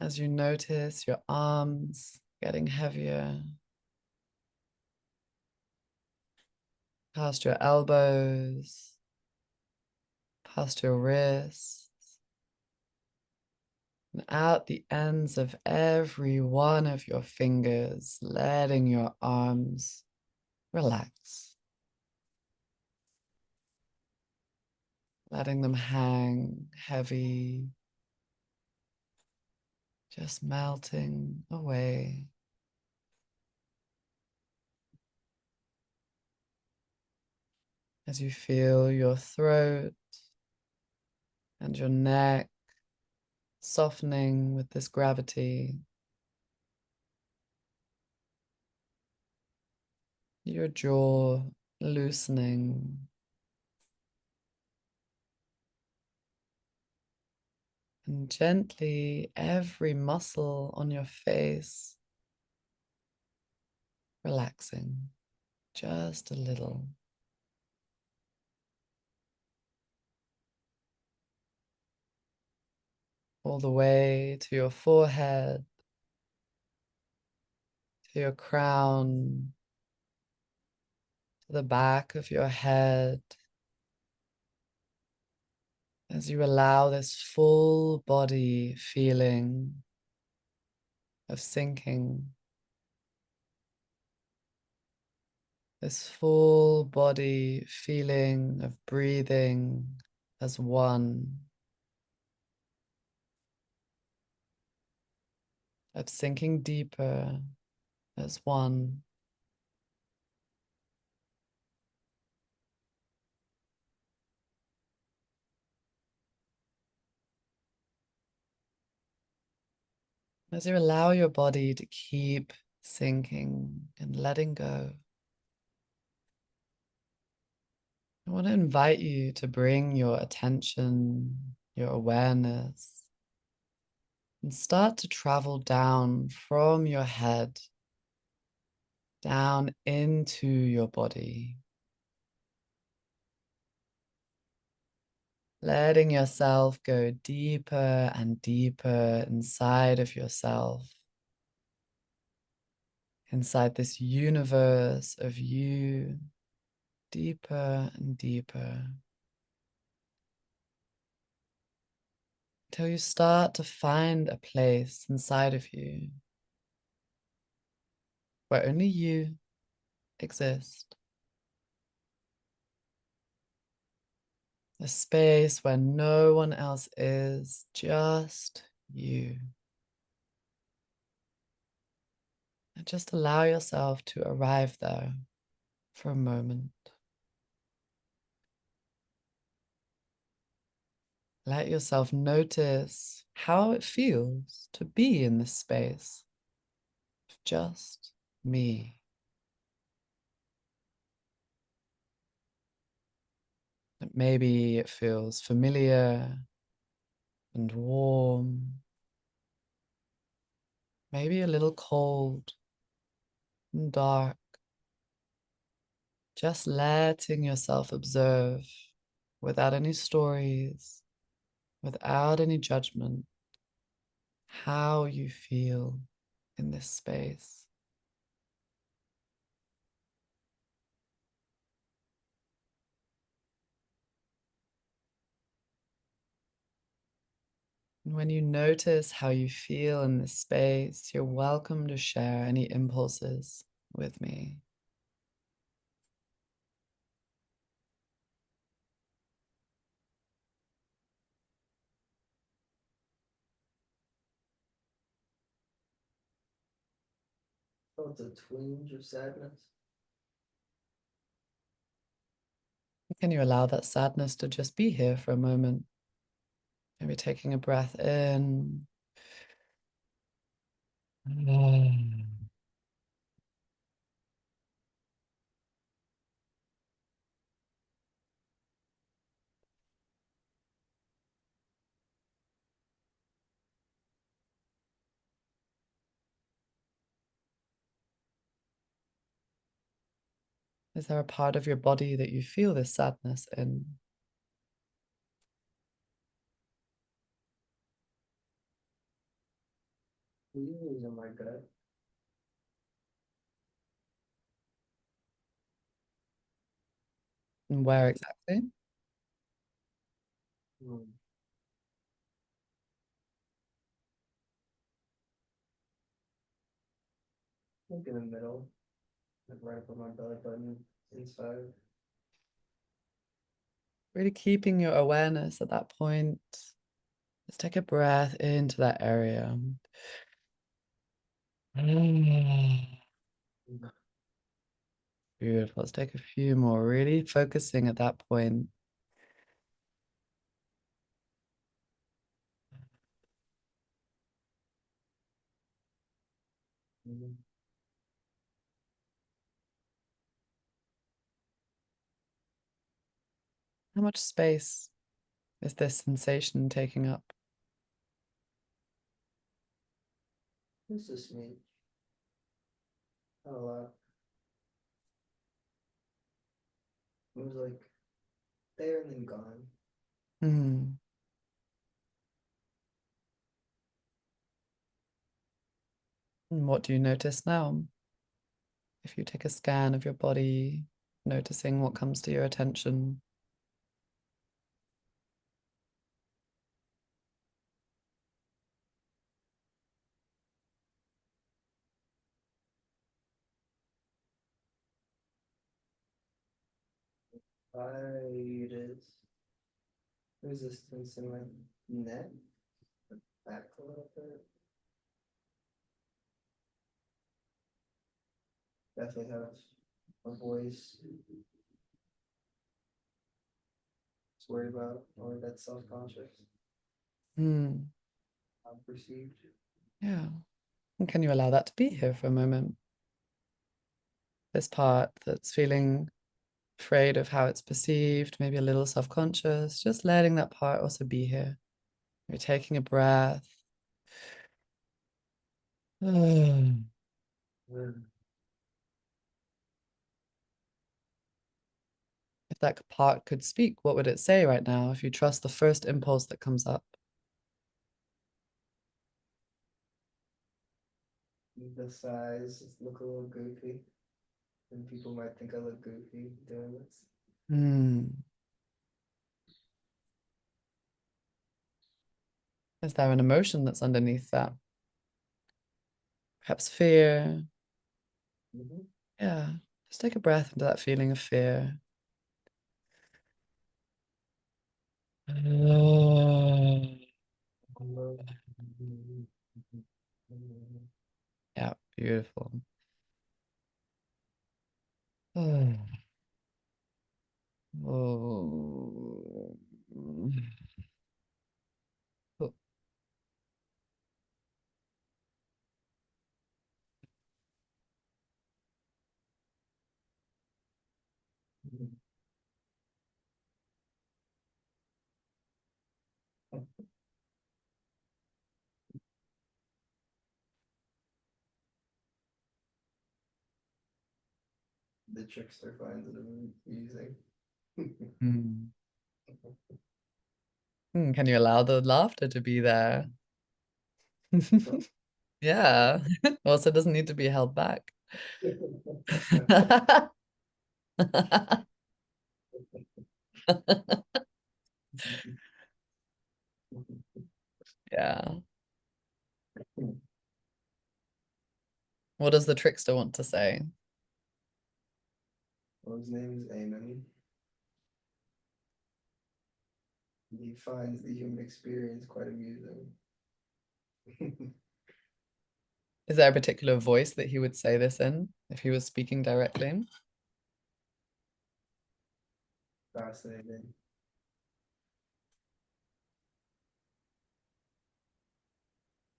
As you notice your arms getting heavier, past your elbows, past your wrists, and out the ends of every one of your fingers, letting your arms relax, letting them hang heavy, just melting away. As you feel your throat and your neck softening with this gravity, your jaw loosening, and gently every muscle on your face relaxing just a little. All the way to your forehead, to your crown, to the back of your head, as you allow this full body feeling of sinking, this full body feeling of breathing as one, of sinking deeper as one. As you allow your body to keep sinking and letting go, I want to invite you to bring your attention, your awareness, and start to travel down from your head, down into your body, letting yourself go deeper and deeper inside of yourself, inside this universe of you, deeper and deeper, until you start to find a place inside of you where only you exist. A space where no one else is, just you. And just allow yourself to arrive there for a moment. Let yourself notice how it feels to be in this space of just me. Maybe it feels familiar and warm, maybe a little cold and dark. Just letting yourself observe without any stories, without any judgment, how you feel in this space. And when you notice how you feel in this space, you're welcome to share any impulses with me. Felt a twinge of sadness. Can you allow that sadness to just be here for a moment? Maybe taking a breath in. Is there a part of your body that you feel this sadness in? Feelings in my gut. And where exactly? Hmm. I think in the middle, like right above my belly button, inside. Really keeping your awareness at that point. Just take a breath into that area. Beautiful. Let's take a few more, really focusing at that point. Mhm. How much space is this sensation taking up? This is me. Not a lot. It was like there and then gone. Hmm. And what do you notice now? If you take a scan of your body, noticing what comes to your attention. Lightest resistance in my neck, back a little bit. Definitely have a voice to worry about, or that's self-conscious, Hmm. perceived. Yeah. And can you allow that to be here for a moment? This part that's feeling afraid of how it's perceived, maybe a little self-conscious, just letting that part also be here. You're taking a breath. If that part could speak, what would it say right now if you trust the first impulse that comes up? The size look a little goofy, and people might think I look goofy doing this. Hmm. Is there an emotion that's underneath that? Perhaps fear. Mm-hmm. Yeah. Just take a breath into that feeling of fear. Yeah, beautiful. Oh. The trickster finds it amusing. Hmm. Can you allow the laughter to be there? Yeah. Also doesn't need to be held back. Yeah. What does the trickster want to say? Well, his name is Amon. He finds the human experience quite amusing. Is there a particular voice that he would say this in if he was speaking directly? Fascinating.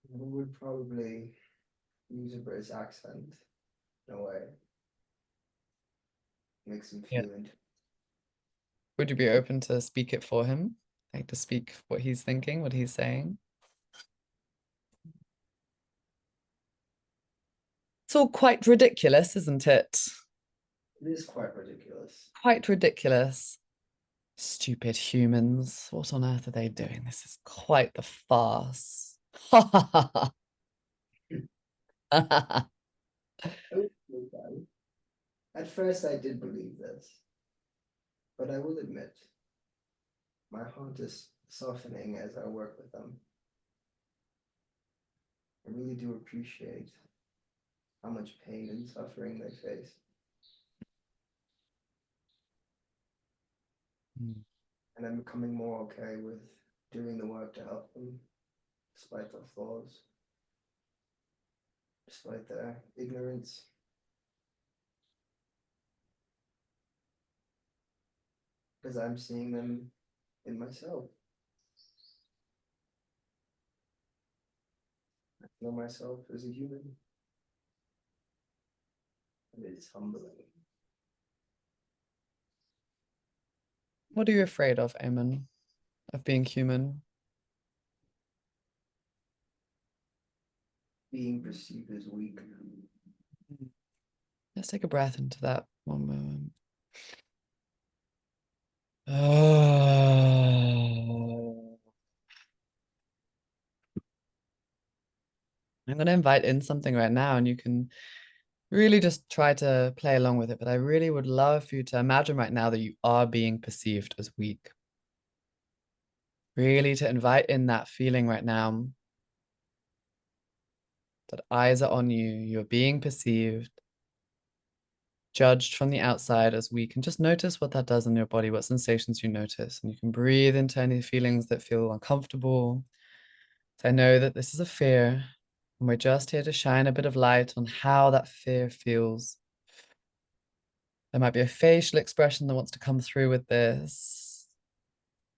We would probably use a British accent in a way, makes him Yeah. feel into. Would you be open to speak it for him? Like to speak what he's thinking, what he's saying? It's all quite ridiculous, isn't it? It is quite ridiculous. Quite ridiculous. Stupid humans. What on earth are they doing? This is quite the farce. Okay. At first, I did believe this, but I will admit, my heart is softening as I work with them. I really do appreciate how much pain and suffering they face, and I'm becoming more okay with doing the work to help them, despite their flaws, despite their ignorance, because I'm seeing them in myself. I feel myself as a human, and it is humbling. What are you afraid of, Eamon? Of being human? Being perceived as weak. Let's take a breath into that one moment. Oh. I'm going to invite in something right now, and you can really just try to play along with it. But I really would love for you to imagine right now that you are being perceived as weak. Really to invite in that feeling right now that eyes are on you, you're being perceived, judged from the outside as weak, and just notice what that does in your body, what sensations you notice. And you can breathe into any feelings that feel uncomfortable. So I know that this is a fear, and we're just here to shine a bit of light on how that fear feels. There might be a facial expression that wants to come through with this.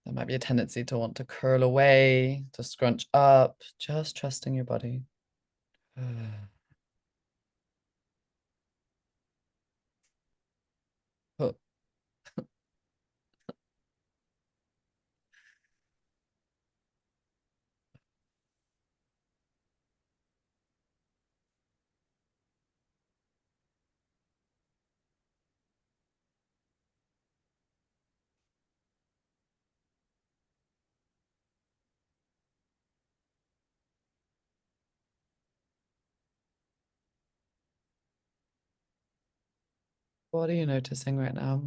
There might be a tendency to want to curl away, to scrunch up, just trusting your body. Oh, what are you noticing right now?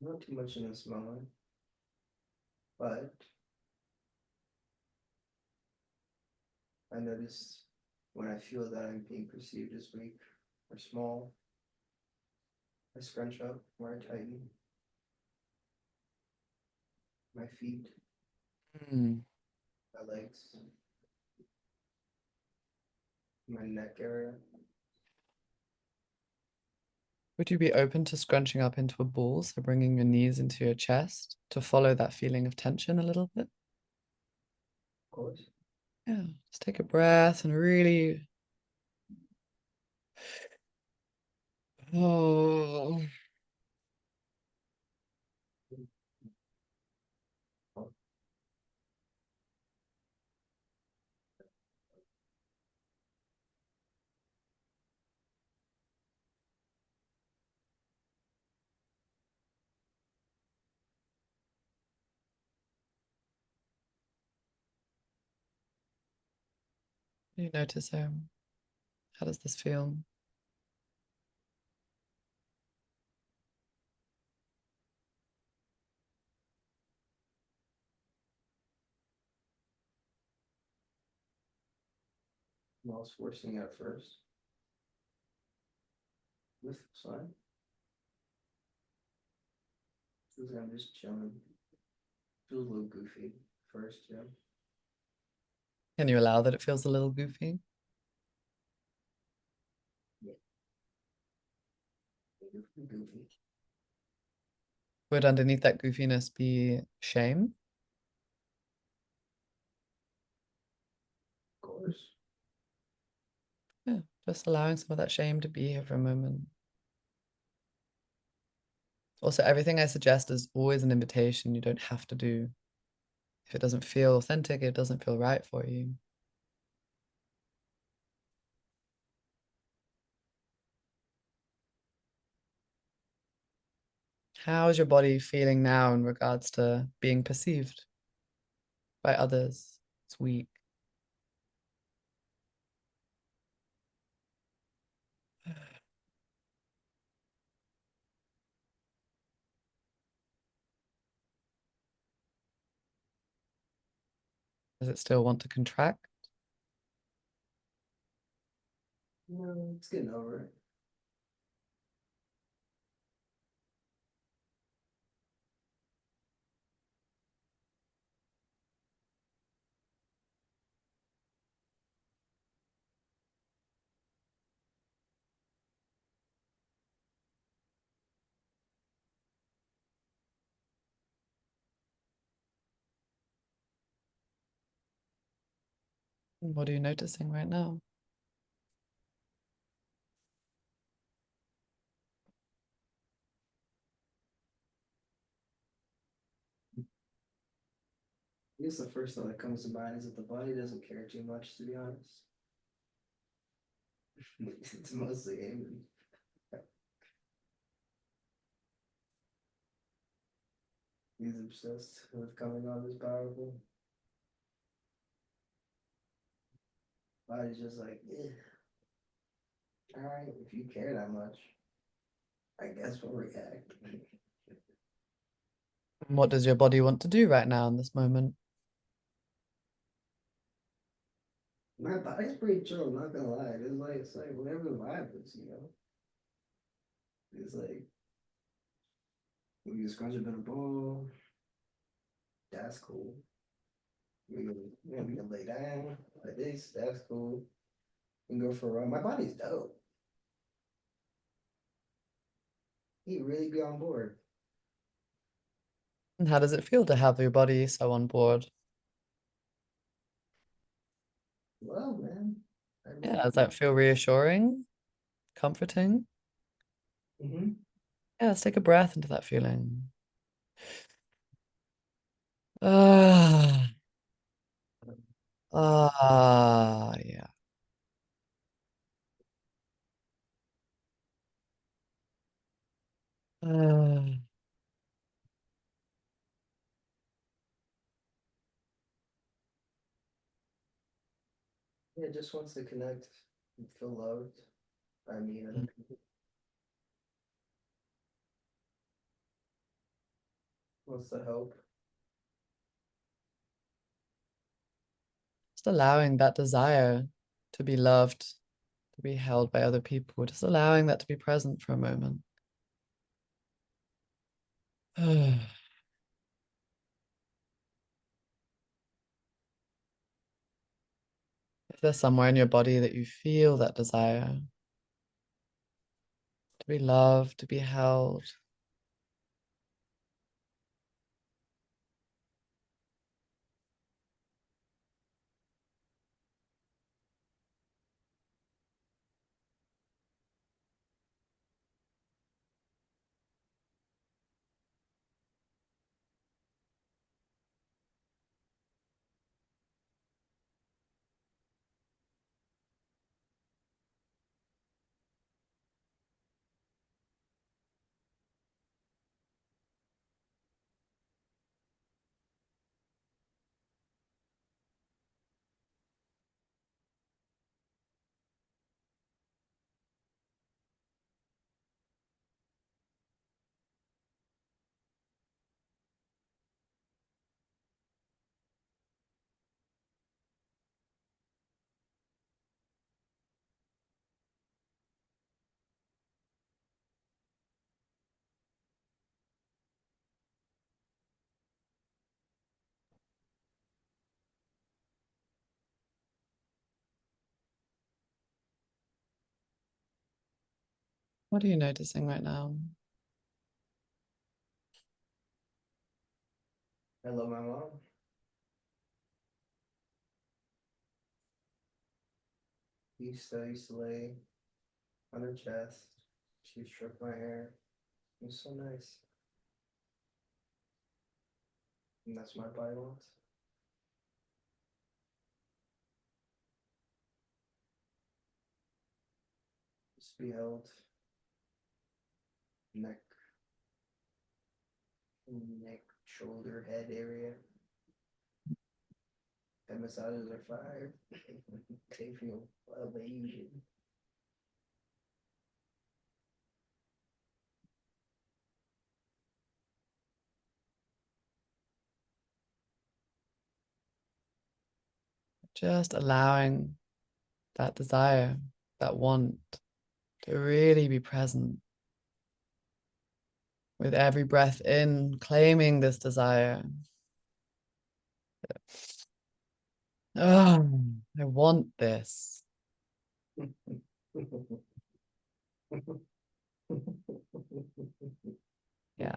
Not too much in this moment, but I notice when I feel that I'm being perceived as weak or small, I scrunch up or I tighten my feet, Hmm. my legs, my neck area. Would you be open to scrunching up into a ball, so bringing your knees into your chest to follow that feeling of tension a little bit? Of course. Yeah, just take a breath and really, oh, you notice how does this feel? I was forcing it at first. This fine. Feels like I'm just chilling. Feels a little goofy first, yeah. Can you allow that it feels a little goofy? Yeah, goofy, goofy. Would underneath that goofiness be shame? Of course. Yeah, just allowing some of that shame to be here for a moment. Also, everything I suggest is always an invitation. You don't have to do. If it doesn't feel authentic, it doesn't feel right for you. How is your body feeling now in regards to being perceived by others? It's weak. Does it still want to contract? No, it's getting over it. What are you noticing right now? I guess the first thought that comes to mind is that the body doesn't care too much, to be honest. It's mostly angry. He's obsessed with coming on as powerful. Body's just like, eh, all right, if you care that much, I guess we'll react. What does your body want to do right now in this moment? My body's pretty chill, I'm not gonna lie. It's like whatever the vibe is, It's like we can scrunch a bit of ball, that's cool. We can lay down like this, that's cool. We can go for a run. My body's dope. He really be on board. And how does it feel to have your body so on board? Well, man. I Yeah, really does that feel reassuring, comforting? mm-hmm. Yeah, let's take a breath into that feeling. Ah, yeah. Ah. Yeah, just wants to connect and feel loved by me and other people. Wants to help. Just allowing that desire to be loved, to be held by other people, just allowing that to be present for a moment. If there's somewhere in your body that you feel that desire to be loved, to be held, what are you noticing right now? I love my mom. Used to lay on her chest. She stroked my hair. It was so nice. And that's my body wants. Just be held. Neck, neck, shoulder, head area. And massages are fire. They feel amazing. Just allowing that desire, that want to really be present with every breath in, claiming this desire. Oh, I want this. Yeah.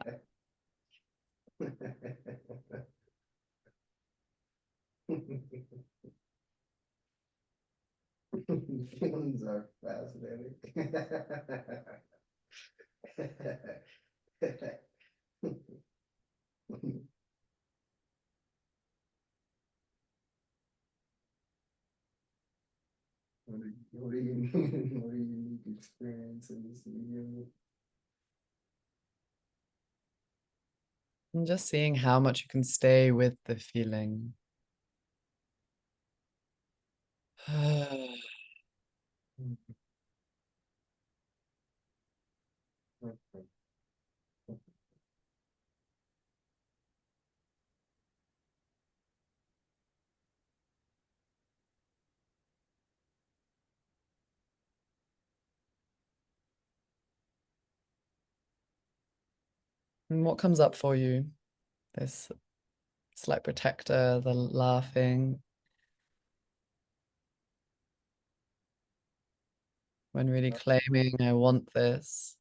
Feelings are fascinating. What are you, what are your unique experiences? And just seeing how much you can stay with the feeling. And what comes up for you? This slight protector, the laughing, when really claiming, I want this.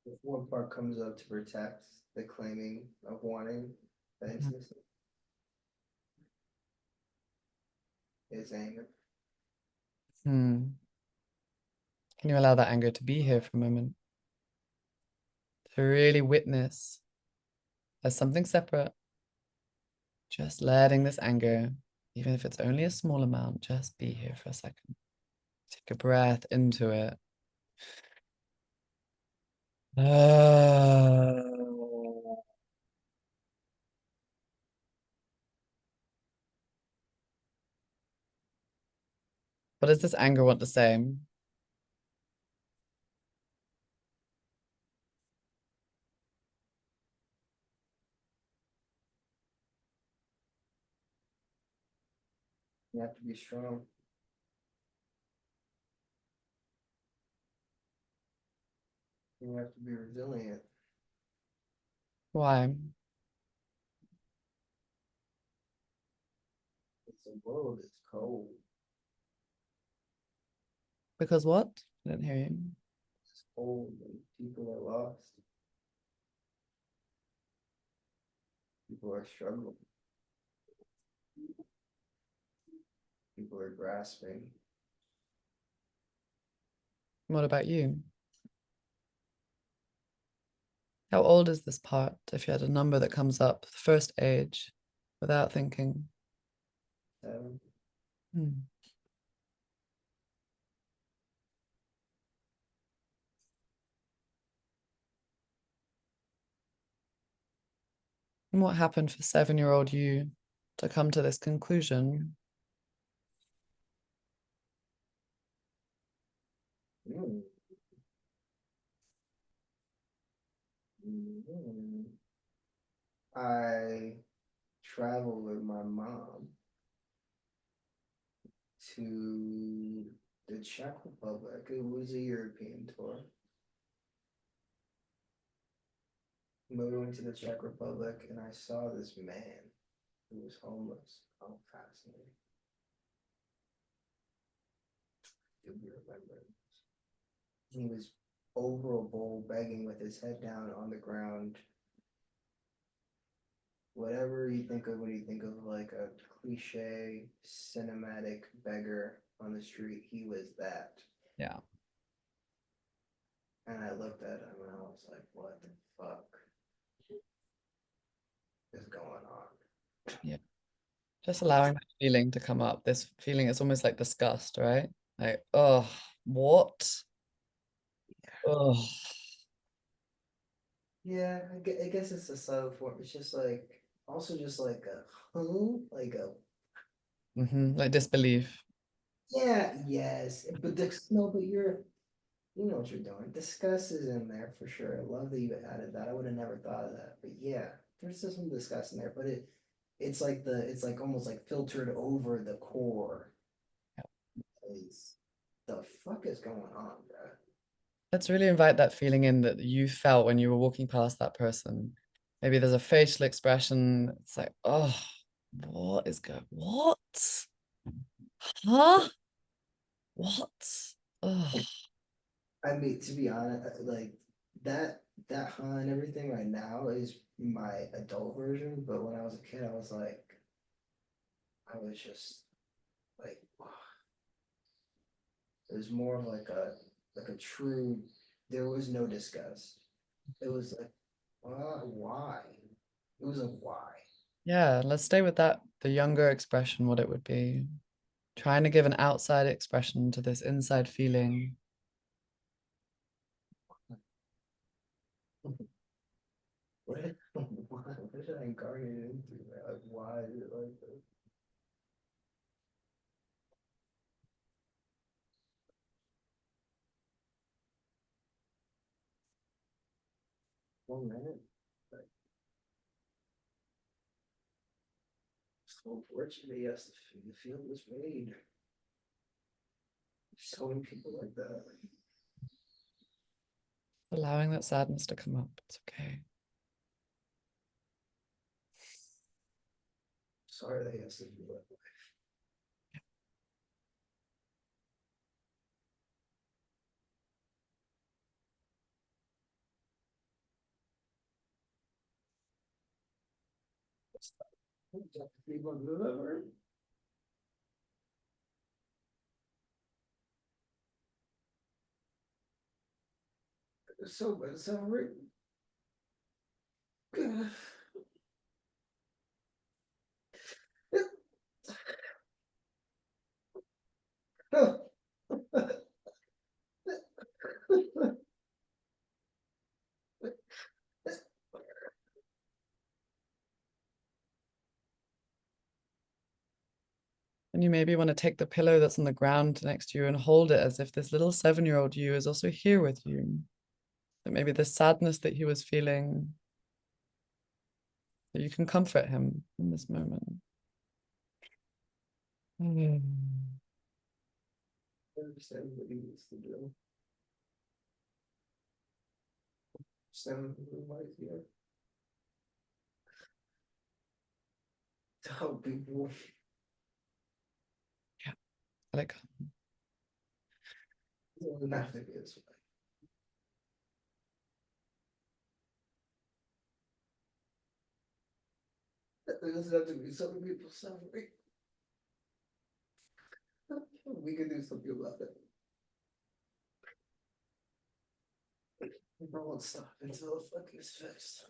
If one part comes up to protect the claiming of wanting the intimacy is anger. Hmm. Can you allow that anger to be here for a moment? To really witness as something separate, just letting this anger, even if it's only a small amount, just be here for a second. Take a breath into it. What does this anger want to say? You have to be strong. You have to be resilient. Why? It's the world is cold. Because what? I didn't hear you. It's cold and people are lost. People are struggling. People are grasping. What about you? How old is this part? If you had a number that comes up, the first age, without thinking. Um, Hmm. And what happened for 7-year-old you to come to this conclusion? mm, mm. I traveled with my mom to the Czech Republic. It was a European tour. We went to the Czech Republic and I saw this man who was homeless. Oh, fascinating. Do you remember? He was over a bowl begging with his head down on the ground. Whatever you think of when you think of like a cliche cinematic beggar on the street, he was that. Yeah. And I looked at him and I was like, what the fuck is going on? Yeah. Just allowing that feeling to come up. This feeling is almost like disgust, right? Like, oh, what? Oh. Yeah, I guess it's a subtle form. It's just like also just like a huh, like a Like disbelief. yeah, yes. But no, but you know what you're doing. Disgust is in there for sure. I love that you added that. I would have never thought of that. But yeah, there's just some disgust in there. But it's like almost like filtered over the core. Is the fuck is going on, bro? Let's really invite that feeling in that you felt when you were walking past that person. Maybe there's a facial expression. It's like, oh, what is going, what? Huh? What? Oh, I mean, to be honest, like that huh and everything right now is my adult version. But when I was a kid, I was like, I was just like, it was more of like a true. There was no disgust. It was like, why? It was like, why? yeah, let's stay with that. The younger expression, what it would be. Trying to give an outside expression to this inside feeling. What did I incarnate it into? Man? Like, why is it like this? 1 minute? Like, so unfortunate, yes, the field was made. So many people like that. Allowing that sadness to come up. It's okay. Sorry that he has to do that. So bad, so written. And you maybe want to take the pillow that's on the ground next to you and hold it as if this little 7-year-old you is also here with you. That maybe the sadness that he was feeling, that you can comfort him in this moment. Mm. I understand what he needs to do. Understand what he here to help people. Yeah, let it go. It doesn't have to be this way. It doesn't have to be some people suffering. We can do something about it. We won't stop until the fuck is fixed.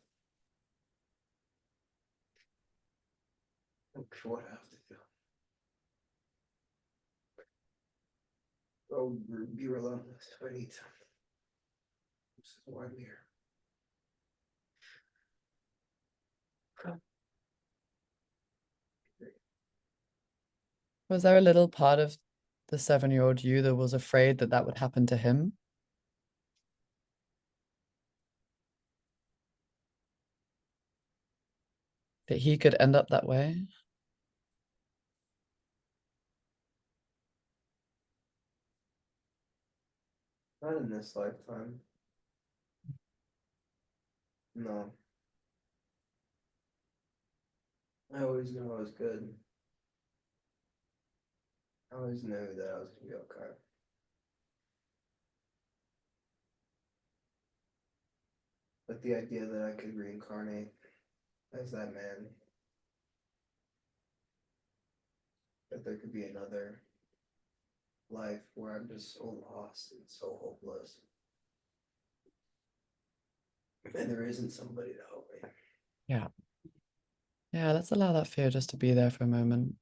I'm sure what I have to do. Oh, be relentless if I need to. This is why I'm here. Was there a little part of the 7-year-old you that was afraid that that would happen to him? That he could end up that way? Not in this lifetime. No. I always knew I was good. I always knew that I was gonna be okay. But the idea that I could reincarnate as that man, that there could be another life where I'm just so lost and so hopeless, and there isn't somebody to help me. Yeah. Yeah, let's allow that fear just to be there for a moment.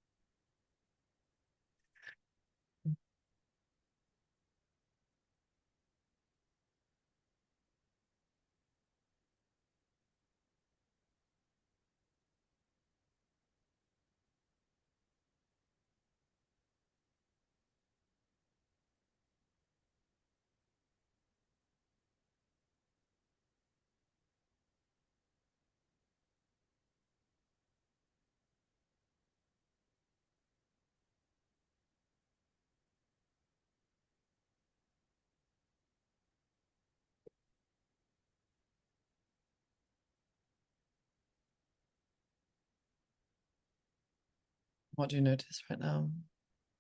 What do you notice right now?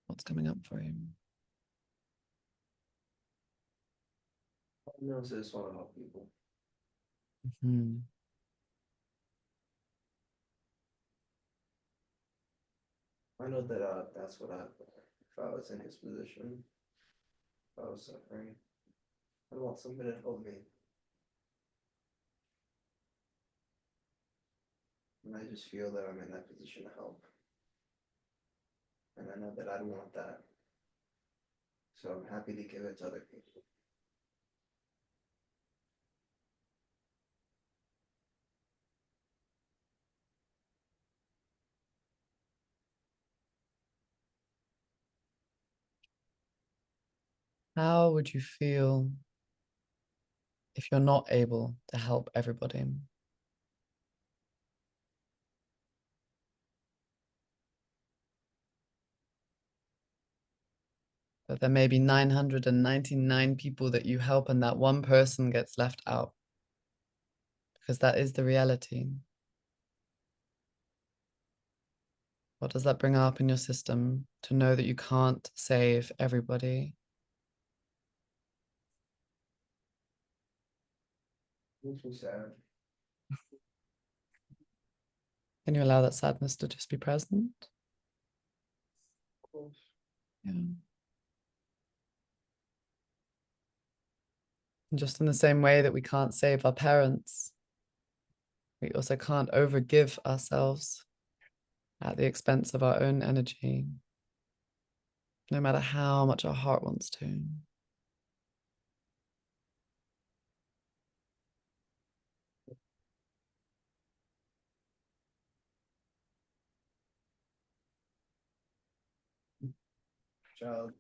What's coming up for you? I know, so I just want to help people. Hmm. I know that that's what I, if I was in his position, if I was suffering, I want somebody to help me. And I just feel that I'm in that position to help. And I know that I'd want that. So I'm happy to give it to other people. How would you feel if you're not able to help everybody? That there may be 999 people that you help and that one person gets left out, because that is the reality. What does that bring up in your system to know that you can't save everybody? Makes me sad. Can you allow that sadness to just be present? Of course. Yeah. And just in the same way that we can't save our parents, we also can't overgive ourselves at the expense of our own energy, no matter how much our heart wants to. Child,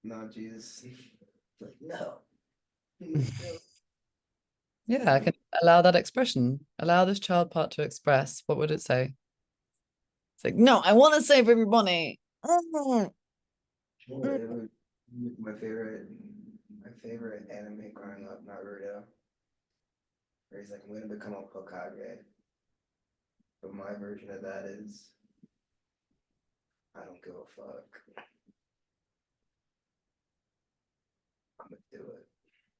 no, Jesus. Like, no. Yeah, I can allow that expression. Allow this child part to express. What would it say? It's like, no, I want to save everybody. Mm, Well, mm. it was my favorite anime growing up, Naruto, where he's like, I'm gonna become a Hokage. But my version of that is, I don't give a fuck. I'm gonna do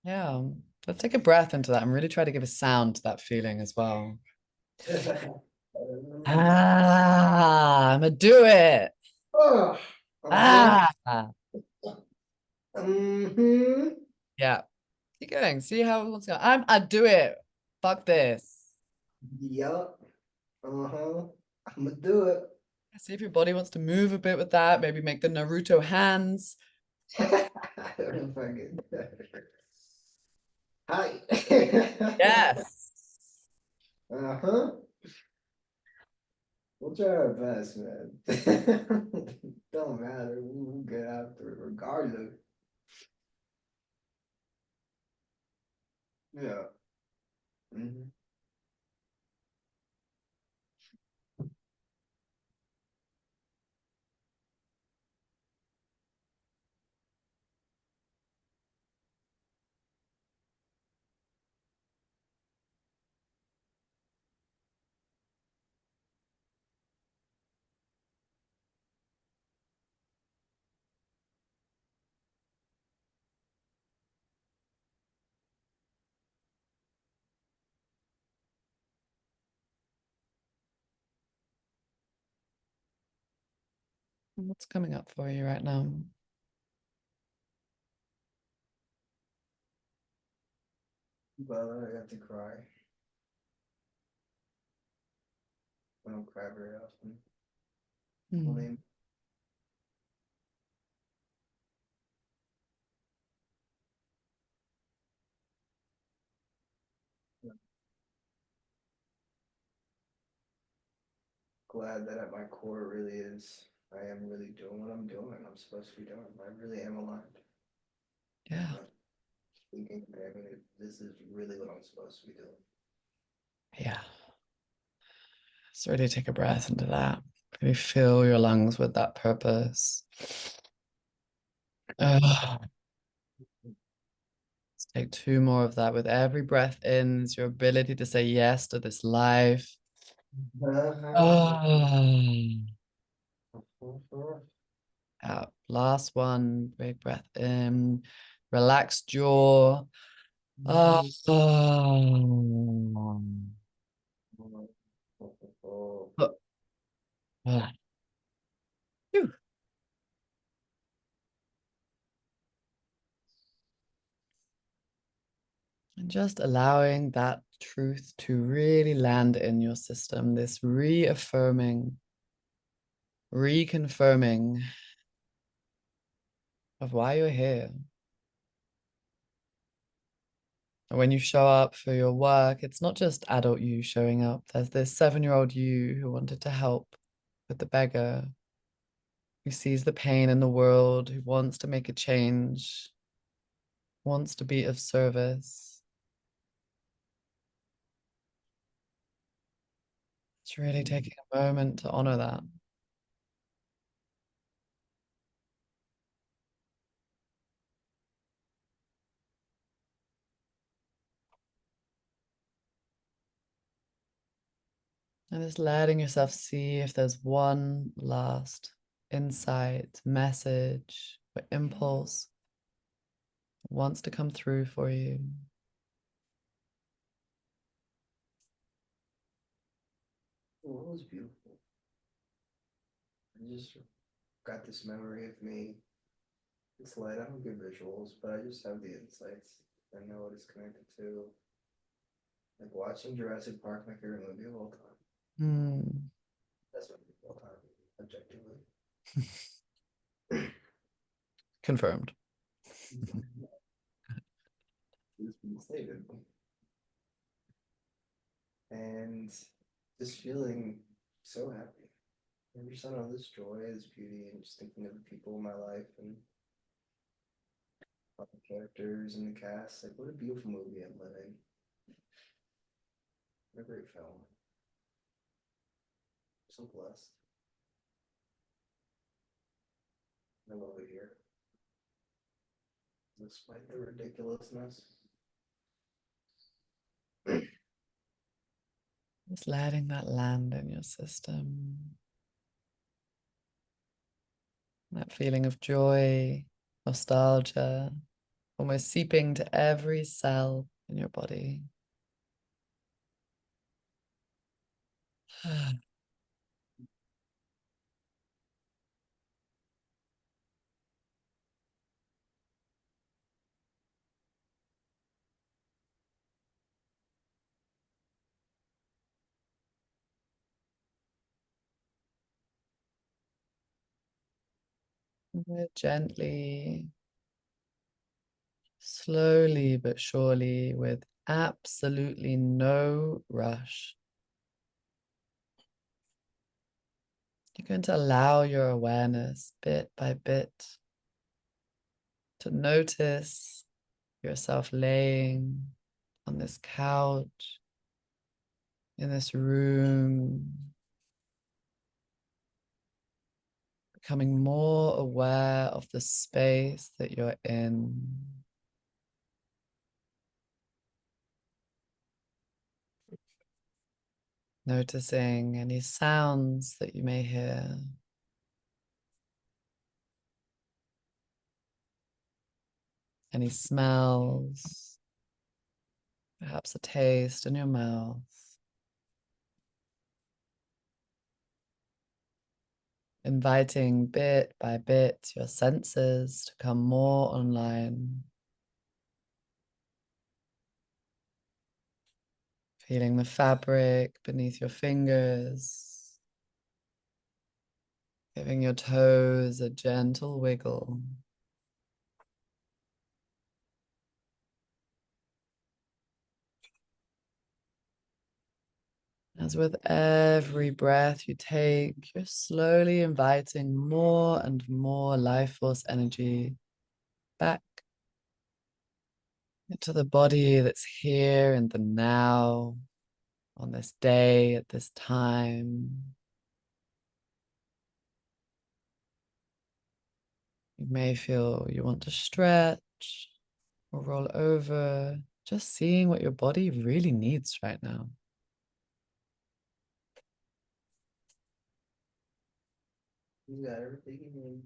Yeah, let's take a breath into that and really try to give a sound to that feeling as well. it. I'm gonna do it. Oh, uh-huh. Ah, Mm-hmm. yeah. Keep going. See how it wants to go. I do it. Fuck this. Yup. Uh-huh. I'm gonna do it. See if your body wants to move a bit with that. Maybe make the Naruto hands. Fucking. Hi. Yes. Uh-huh. We'll try our best, man. Don't matter. We'll get after it regardless. Yeah. Mhm. What's coming up for you right now? But I got to cry. I don't cry very often. Hmm. Only glad that at my core really is. I am really doing what I'm doing. I'm supposed to be doing. I really am aligned. Yeah. Not thinking, I mean, this is really what I'm supposed to be doing. Yeah. So really take a breath into that. Really fill your lungs with that purpose. Let's take two more of that. With every breath in, is your ability to say yes to this life. Uh-huh. Ah. Last one, big breath in, relaxed jaw. Ah, ah. Phew. And just allowing that truth to really land in your system, this reaffirming, reconfirming of why you're here. And when you show up for your work, it's not just adult you showing up. There's this 7-year-old you who wanted to help with the beggar, who sees the pain in the world, who wants to make a change, wants to be of service. It's really taking a moment to honor that. And just letting yourself see if there's one last insight, message, or impulse that wants to come through for you. Well, it was beautiful. I just got this memory of me. It's light. I don't get visuals, but I just have the insights. I know what it's connected to. Like watching Jurassic Park, my favorite movie of all time. Hmm. That's my movie of all time, objectively. Confirmed. It's been stated. And just feeling so happy. I'm just on all this joy, this beauty, and just thinking of the people in my life and all the characters and the cast. Like, what a beautiful movie I'm living. What a great film. So blessed. I love it here. Despite the ridiculousness. Just letting that land in your system. That feeling of joy, nostalgia, almost seeping to every cell in your body. Gently, slowly but surely, with absolutely no rush, you're going to allow your awareness bit by bit to notice yourself laying on this couch, in this room, becoming more aware of the space that you're in. Noticing any sounds that you may hear. Any smells, perhaps a taste in your mouth. Inviting bit by bit your senses to come more online. Feeling the fabric beneath your fingers. Giving your toes a gentle wiggle. As with every breath you take, you're slowly inviting more and more life force energy back into the body that's here in the now, on this day, at this time. You may feel you want to stretch or roll over, just seeing what your body really needs right now. You got everything you need.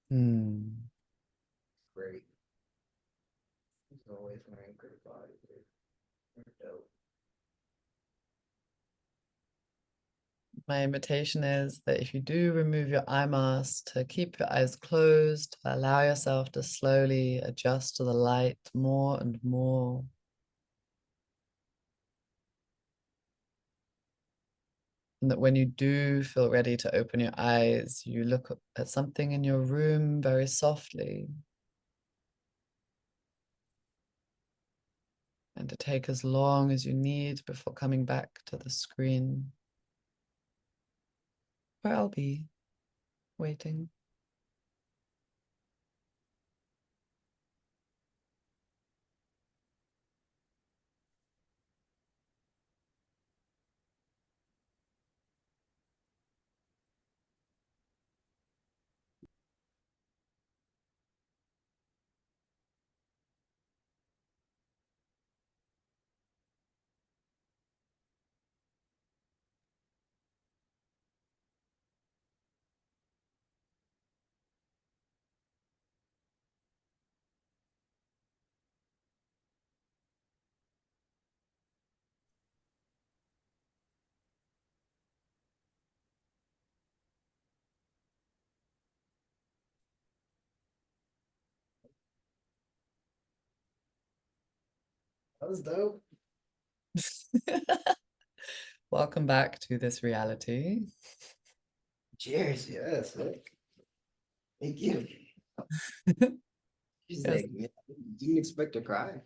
Hmm. Great. There's always an anchored body. Dope. My invitation is that if you do remove your eye mask, to keep your eyes closed, allow yourself to slowly adjust to the light more and more. And that when you do feel ready to open your eyes, you look at something in your room very softly, and to take as long as you need before coming back to the screen, where I'll be waiting. That was dope. Welcome back to this reality. Cheers. Yes. Thank you. She's Yes, like, "Man, didn't expect to cry."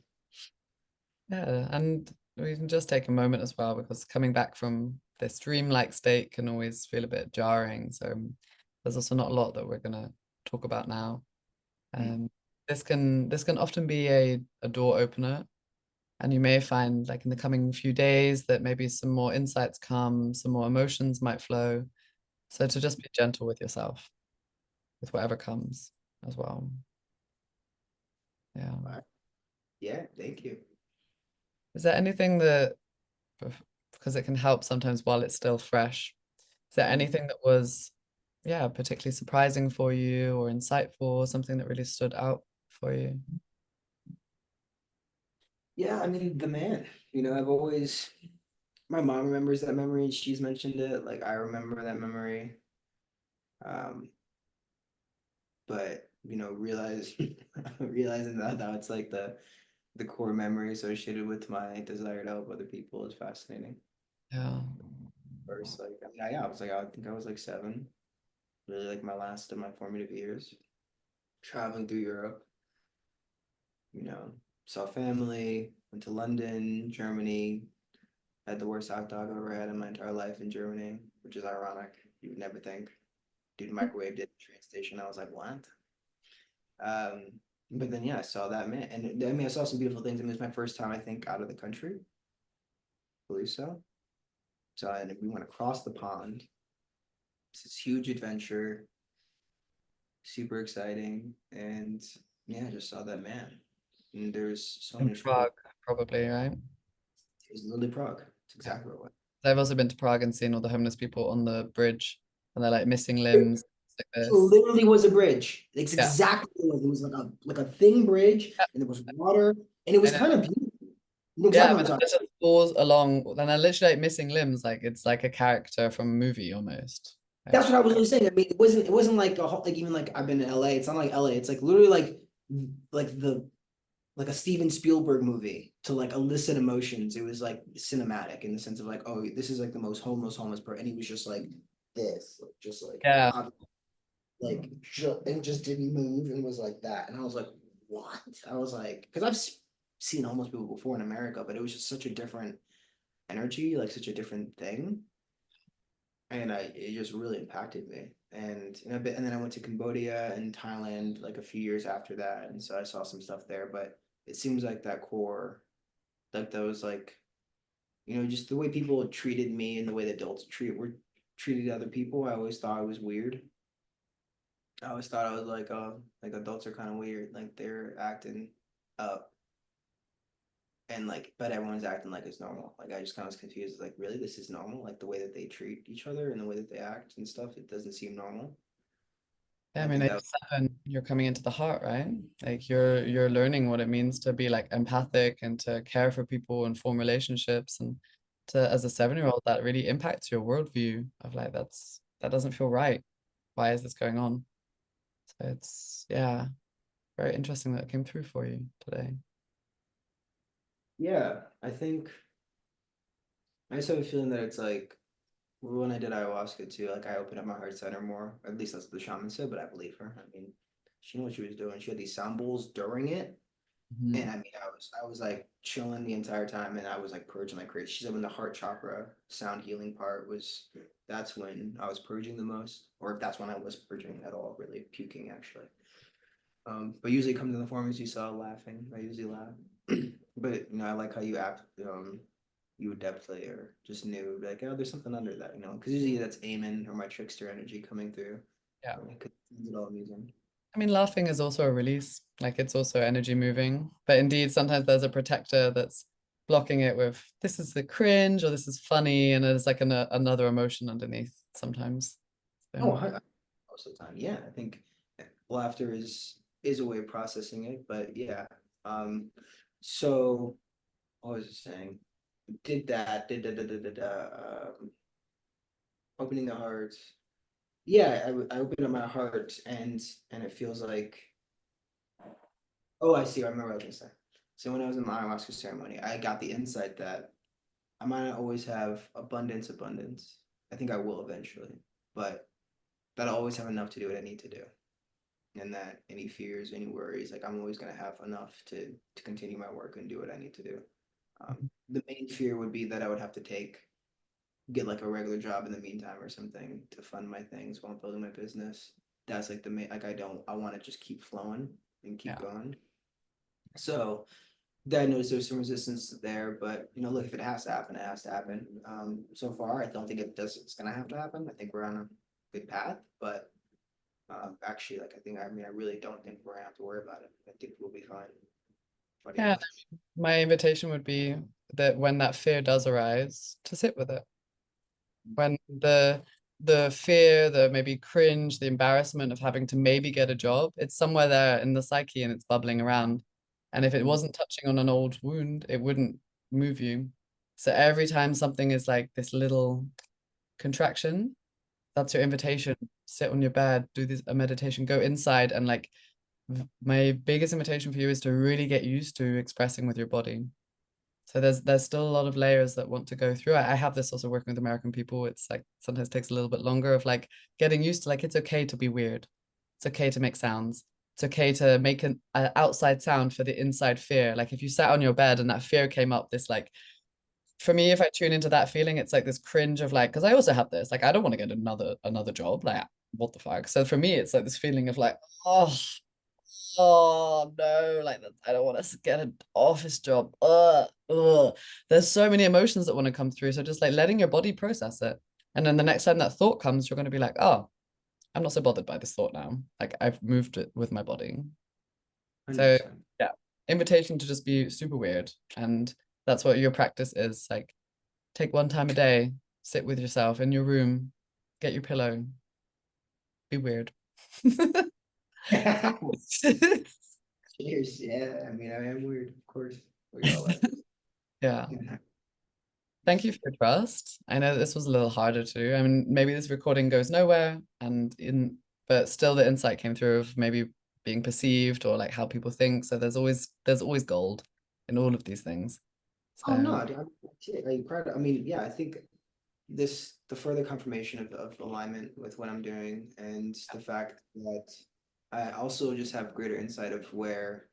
yeah, and we can just take a moment as well because coming back from this dreamlike state can always feel a bit jarring. So there's also not a lot that we're gonna talk about now. Hmm. Um, this can often be a door opener, and you may find like in the coming few days that maybe some more insights come, some more emotions might flow. So to just be gentle with yourself, with whatever comes as well. Yeah. Wow. Yeah. Thank you. Is there anything that, because it can help sometimes while it's still fresh, is there Mhm. anything that was, yeah, particularly surprising for you or insightful, something that really stood out for you? Yeah. I mean, the man. I've always. My mom remembers that memory. She's mentioned it. Like I remember that memory. Um, but realize realizing that it's like the core memory associated with my desire to help other people is fascinating. Yeah. First, like I mean, yeah, I think I was like 7, really like my last of my formative years, traveling through Europe. You know, saw family, went to London, Germany. Had the worst hot dog I've ever had in my entire life in Germany, which is ironic. You would never think. Dude microwaved it at the train station. I was like, what? Um, but then yeah, I saw that man, and I mean, I saw some beautiful things. I mean, it was my first time I think out of the country. I believe so. So and we went across the pond. It's this huge adventure, super exciting, and yeah, I just saw that man. And there's so In many stories. Prague, probably, right? It was literally Prague. It's Yeah. exactly what it was. I've also been to Prague and seen all the homeless people on the bridge and they're like missing limbs like It this. literally was a bridge. It's Yeah. exactly what it was. Like a thin bridge, Yeah, and there was water, and it I was know. kind of beautiful. You know Yeah, exactly what but I'm it talking just falls along and they're literally like missing limbs, like it's like a character from a movie almost. That's Like, what I was really saying. I mean, it wasn't like like even like I've been to LA. It's not like LA. It's like literally like the like a Steven Spielberg movie to like elicit emotions. It was like cinematic in the sense of like, oh, this is like the most homeless person, and he was just like this, like, just yeah, and just didn't move and was like that, and I was like, what? I was like, because I've seen homeless people before in America, but it was just such a different energy, like such a different thing, and it just really impacted me. And then I went to Cambodia and Thailand like a few years after that, and so I saw some stuff there. But it seems like that core, like those like just the way people treated me and the way that adults were treated other people. I always thought it was weird. I always thought I was like, oh, like adults are kind of weird, like they're acting up, and like, but everyone's acting like it's normal. Like I just kind of was confused. Like, really, this is normal? Like the way that they treat each other and the way that they act and stuff, it doesn't seem normal. Yeah, I I mean, think age that, 7, you're coming into the heart, right? Like you're learning what it means to be like empathic and to care for people and form relationships. And to as a 7-year-old, that really impacts your worldview of like that doesn't feel right. Why is this going on? So it's yeah, very interesting that it came through for you today. yeah, I think I just have a feeling that it's like when I did ayahuasca too, like I opened up my heart center more. At least that's what the shaman said, but I believe her. I mean, she knew what she was doing. She had these sound bowls during it. And Mhm. I mean, I was like chilling the entire time, and I was like purging like crazy. She said when the heart chakra sound healing part was, that's when I was purging the most, or that's when I was purging at all, really puking actually. But usually it comes in the form as you saw laughing. I usually laugh, but I like how you act. You adeptly or just knew like, oh, there's something under that, because usually that's Amen or my trickster energy coming through. Yeah. Because it's all amusing. I mean, laughing is also a release. Like it's also energy moving. But indeed, sometimes there's a protector that's blocking it with this is the cringe or this is funny, and there's like another emotion underneath sometimes. Oh, So most of the time, yeah. I think laughter is a way of processing it, but yeah. Um, so what was I saying? Did that, opening the heart. Yeah, I opened up my heart and it feels like, oh, I see. I remember what I was gonna say. So when I was in my ayahuasca ceremony, I got the insight that I might not always have abundance. I think I will eventually, but that I always have enough to do what I need to do. And that any fears, any worries, like I'm always gonna have enough to continue my work and do what I need to do. The main fear would be that I would have to get like a regular job in the meantime or something to fund my things while I'm building my business. That's like the main, like I want to just keep flowing and keep yeah, going. So I noticed there's some resistance there, but look, if it has to happen, it has to happen. So far, I don't think it's gonna have to happen. I think we're on a good path, but actually, like I really don't think we're gonna have to worry about it. I think we'll be fine. What do you yeah. think? My invitation would be that when that fear does arise, to sit with it. When the fear, the maybe cringe, the embarrassment of having to maybe get a job, it's somewhere there in the psyche and it's bubbling around. And if it wasn't touching on an old wound, it wouldn't move you. So every time something is like this little contraction, that's your invitation. Sit on your bed, do this a meditation, go inside and like my biggest invitation for you is to really get used to expressing with your body. So there's still a lot of layers that want to go through. I have this also working with American people. It's like sometimes takes a little bit longer of like getting used to like it's okay to be weird. It's okay to make sounds. It's okay to make an outside sound for the inside fear. Like if you sat on your bed and that fear came up, this like for me, if I tune into that feeling, it's like this cringe of like, because I also have this, like I don't want to get another job. Like what the fuck? So for me, it's like this feeling of like, oh no, like I don't want to get an office job. Ugh. There's so many emotions that want to come through. So just like letting your body process it. And then the next time that thought comes, you're going to be like, oh, I'm not so bothered by this thought now. Like I've moved it with my body. So 100%. yeah, invitation to just be super weird. And that's what your practice is. Like take one time a day, sit with yourself in your room, get your pillow, be weird. Cheers. Yeah, I am weird, of course. We all are. Yeah. Thank you for your trust. I know this was a little harder to. I mean, maybe this recording goes nowhere but still the insight came through of maybe being perceived or like how people think. So there's always gold in all of these things. Oh So no, dude, I'm proud yeah, I think the further confirmation of alignment with what I'm doing and the fact that I also just have greater insight of where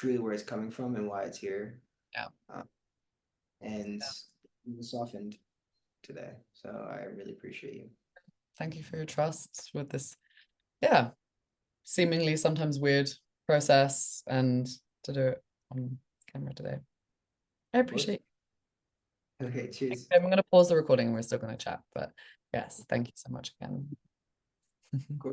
it's coming from and why it's here. yeah, Uh, and it softened today. So I really appreciate you. thank you for your trust with this, yeah, seemingly sometimes weird process and to do it on camera today. I Of course. appreciate Okay, it. cheers. I'm going to pause the recording and we're still going to chat, but yes, thank you so much again. Of course.